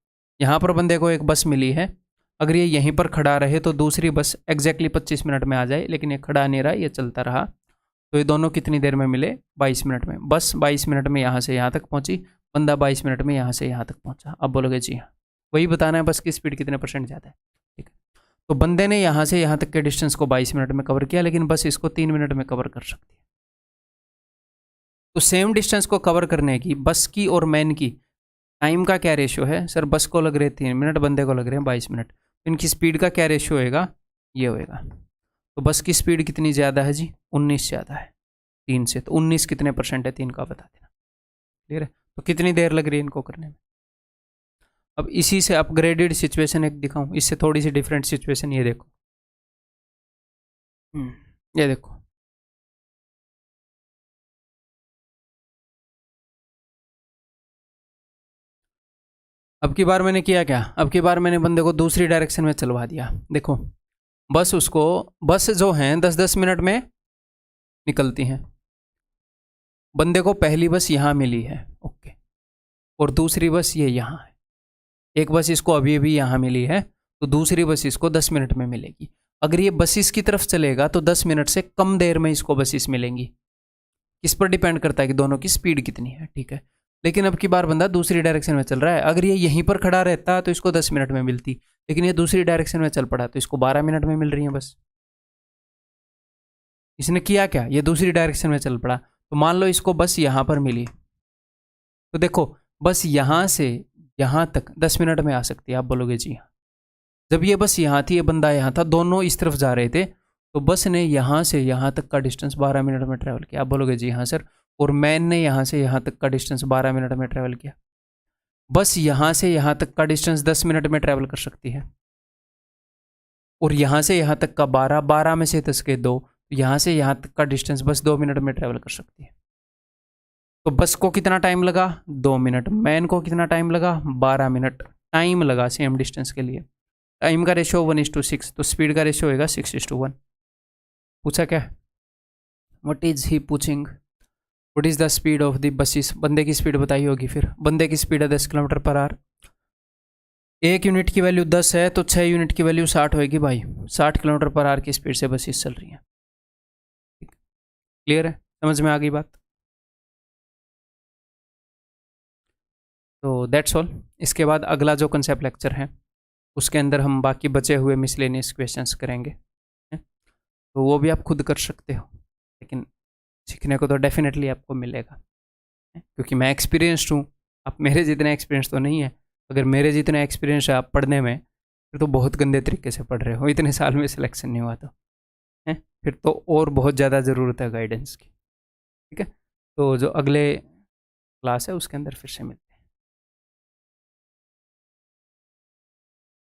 यहाँ पर बंदे को एक बस मिली है, अगर ये यहीं पर खड़ा रहे तो दूसरी बस एग्जैक्टली 25 मिनट में आ जाए, लेकिन ये खड़ा नहीं रहा, ये चलता रहा, तो ये दोनों कितनी देर में मिले? 22 मिनट में। बस 22 मिनट में यहाँ से यहाँ तक पहुँची, बंदा 22 मिनट में यहाँ से यहाँ तक पहुँचा। अब बोलोगे जी हाँ, वही बताना है बस की स्पीड कितने % ज़्यादा है। ठीक है, तो बंदे ने यहाँ से यहाँ तक के डिस्टेंस को 22 मिनट में कवर किया, लेकिन बस इसको 3 मिनट में कवर कर सकती है। तो सेम डिस्टेंस को कवर करने की बस की और मैन की टाइम का क्या रेशियो है? सर बस को लग रहे 3 मिनट, बंदे को लग रहे हैं 22 मिनट। तो इनकी स्पीड का क्या रेशियो होएगा? ये होएगा। तो बस की स्पीड कितनी ज़्यादा है जी? 19 ज़्यादा है 3 से। तो 19 कितने % है 3 का बता देना। क्लियर है? तो कितनी देर लग रही है इनको करने में? अब इसी से अपग्रेडेड सिचुएशन एक दिखाऊं, इससे थोड़ी सी डिफरेंट सिचुएशन। ये देखो, ये देखो, अब की बार मैंने किया क्या? अब की बार मैंने बंदे को दूसरी डायरेक्शन में चलवा दिया। देखो, बस जो हैं 10-10 मिनट में निकलती हैं। बंदे को पहली बस यहाँ मिली है, ओके, और दूसरी बस ये यहाँ है। एक बस इसको अभी अभी यहाँ मिली है, तो दूसरी बस इसको 10 मिनट में मिलेगी। अगर ये बसिस की तरफ चलेगा तो 10 मिनट से कम देर में इसको बसिस मिलेंगी। किस पर डिपेंड करता है कि दोनों की स्पीड कितनी है। ठीक है, लेकिन अब की बार बंदा दूसरी डायरेक्शन में चल रहा है। अगर ये यहीं पर खड़ा रहता तो इसको 10 मिनट में मिलती, लेकिन ये दूसरी डायरेक्शन में चल पड़ा तो इसको 12 मिनट में मिल रही है बस। इसने किया क्या? ये दूसरी डायरेक्शन में चल पड़ा। तो मान लो इसको बस यहाँ पर मिली, तो देखो बस यहाँ से यहाँ तक 10 मिनट में आ सकती है। आप बोलोगे जी हाँ। जब ये बस यहाँ थी, ये बंदा यहाँ था, दोनों इस तरफ जा रहे थे, तो बस ने यहाँ से यहाँ तक का डिस्टेंस 12 मिनट में ट्रैवल किया। आप बोलोगे जी हाँ सर। और मैन ने यहाँ से यहाँ तक का डिस्टेंस 12 मिनट में ट्रैवल किया। बस यहाँ से यहाँ तक का डिस्टेंस 10 मिनट में ट्रैवल कर सकती है, और यहाँ से यहाँ तक का 12 में से 10 के 2, यहाँ से यहाँ तक का डिस्टेंस बस 2 मिनट में ट्रैवल कर सकती है। तो बस को कितना टाइम लगा? 2 मिनट। मैन को कितना टाइम लगा? 12 मिनट टाइम लगा सेम डिस्टेंस के लिए। टाइम का रेशियो 1:6, तो स्पीड का रेशियो होगा 6:1। पूछा क्या? व्हाट इज ही पूछिंग? What is the speed of the buses? बंदे की स्पीड बताई होगी। फिर बंदे की स्पीड है 10 किलोमीटर/आवर। 1 यूनिट की वैल्यू 10 है, तो 6 यूनिट की वैल्यू 60 होगी भाई। 60 किलोमीटर/आवर की स्पीड से बसेस चल रही हैं। क्लियर है? समझ में आ गई बात? तो दैट्स ऑल। इसके बाद अगला जो कंसेप्ट लेक्चर है उसके अंदर हम बाकी बचे हुए मिसलेनियस क्वेश्चंस करेंगे, तो वो भी आप खुद कर सकते हो, लेकिन सीखने को तो डेफिनेटली आपको मिलेगा, क्योंकि मैं एक्सपीरियंस्ड हूँ। आप मेरे जितने एक्सपीरियंस तो नहीं है। अगर मेरे जितना एक्सपीरियंस है आप पढ़ने में, फिर तो बहुत गंदे तरीके से पढ़ रहे हो। इतने साल में सिलेक्शन नहीं हुआ तो है, फिर तो और बहुत ज़्यादा ज़रूरत है गाइडेंस की। ठीक है, तो जो अगले क्लास है उसके अंदर फिर से मिलते हैं।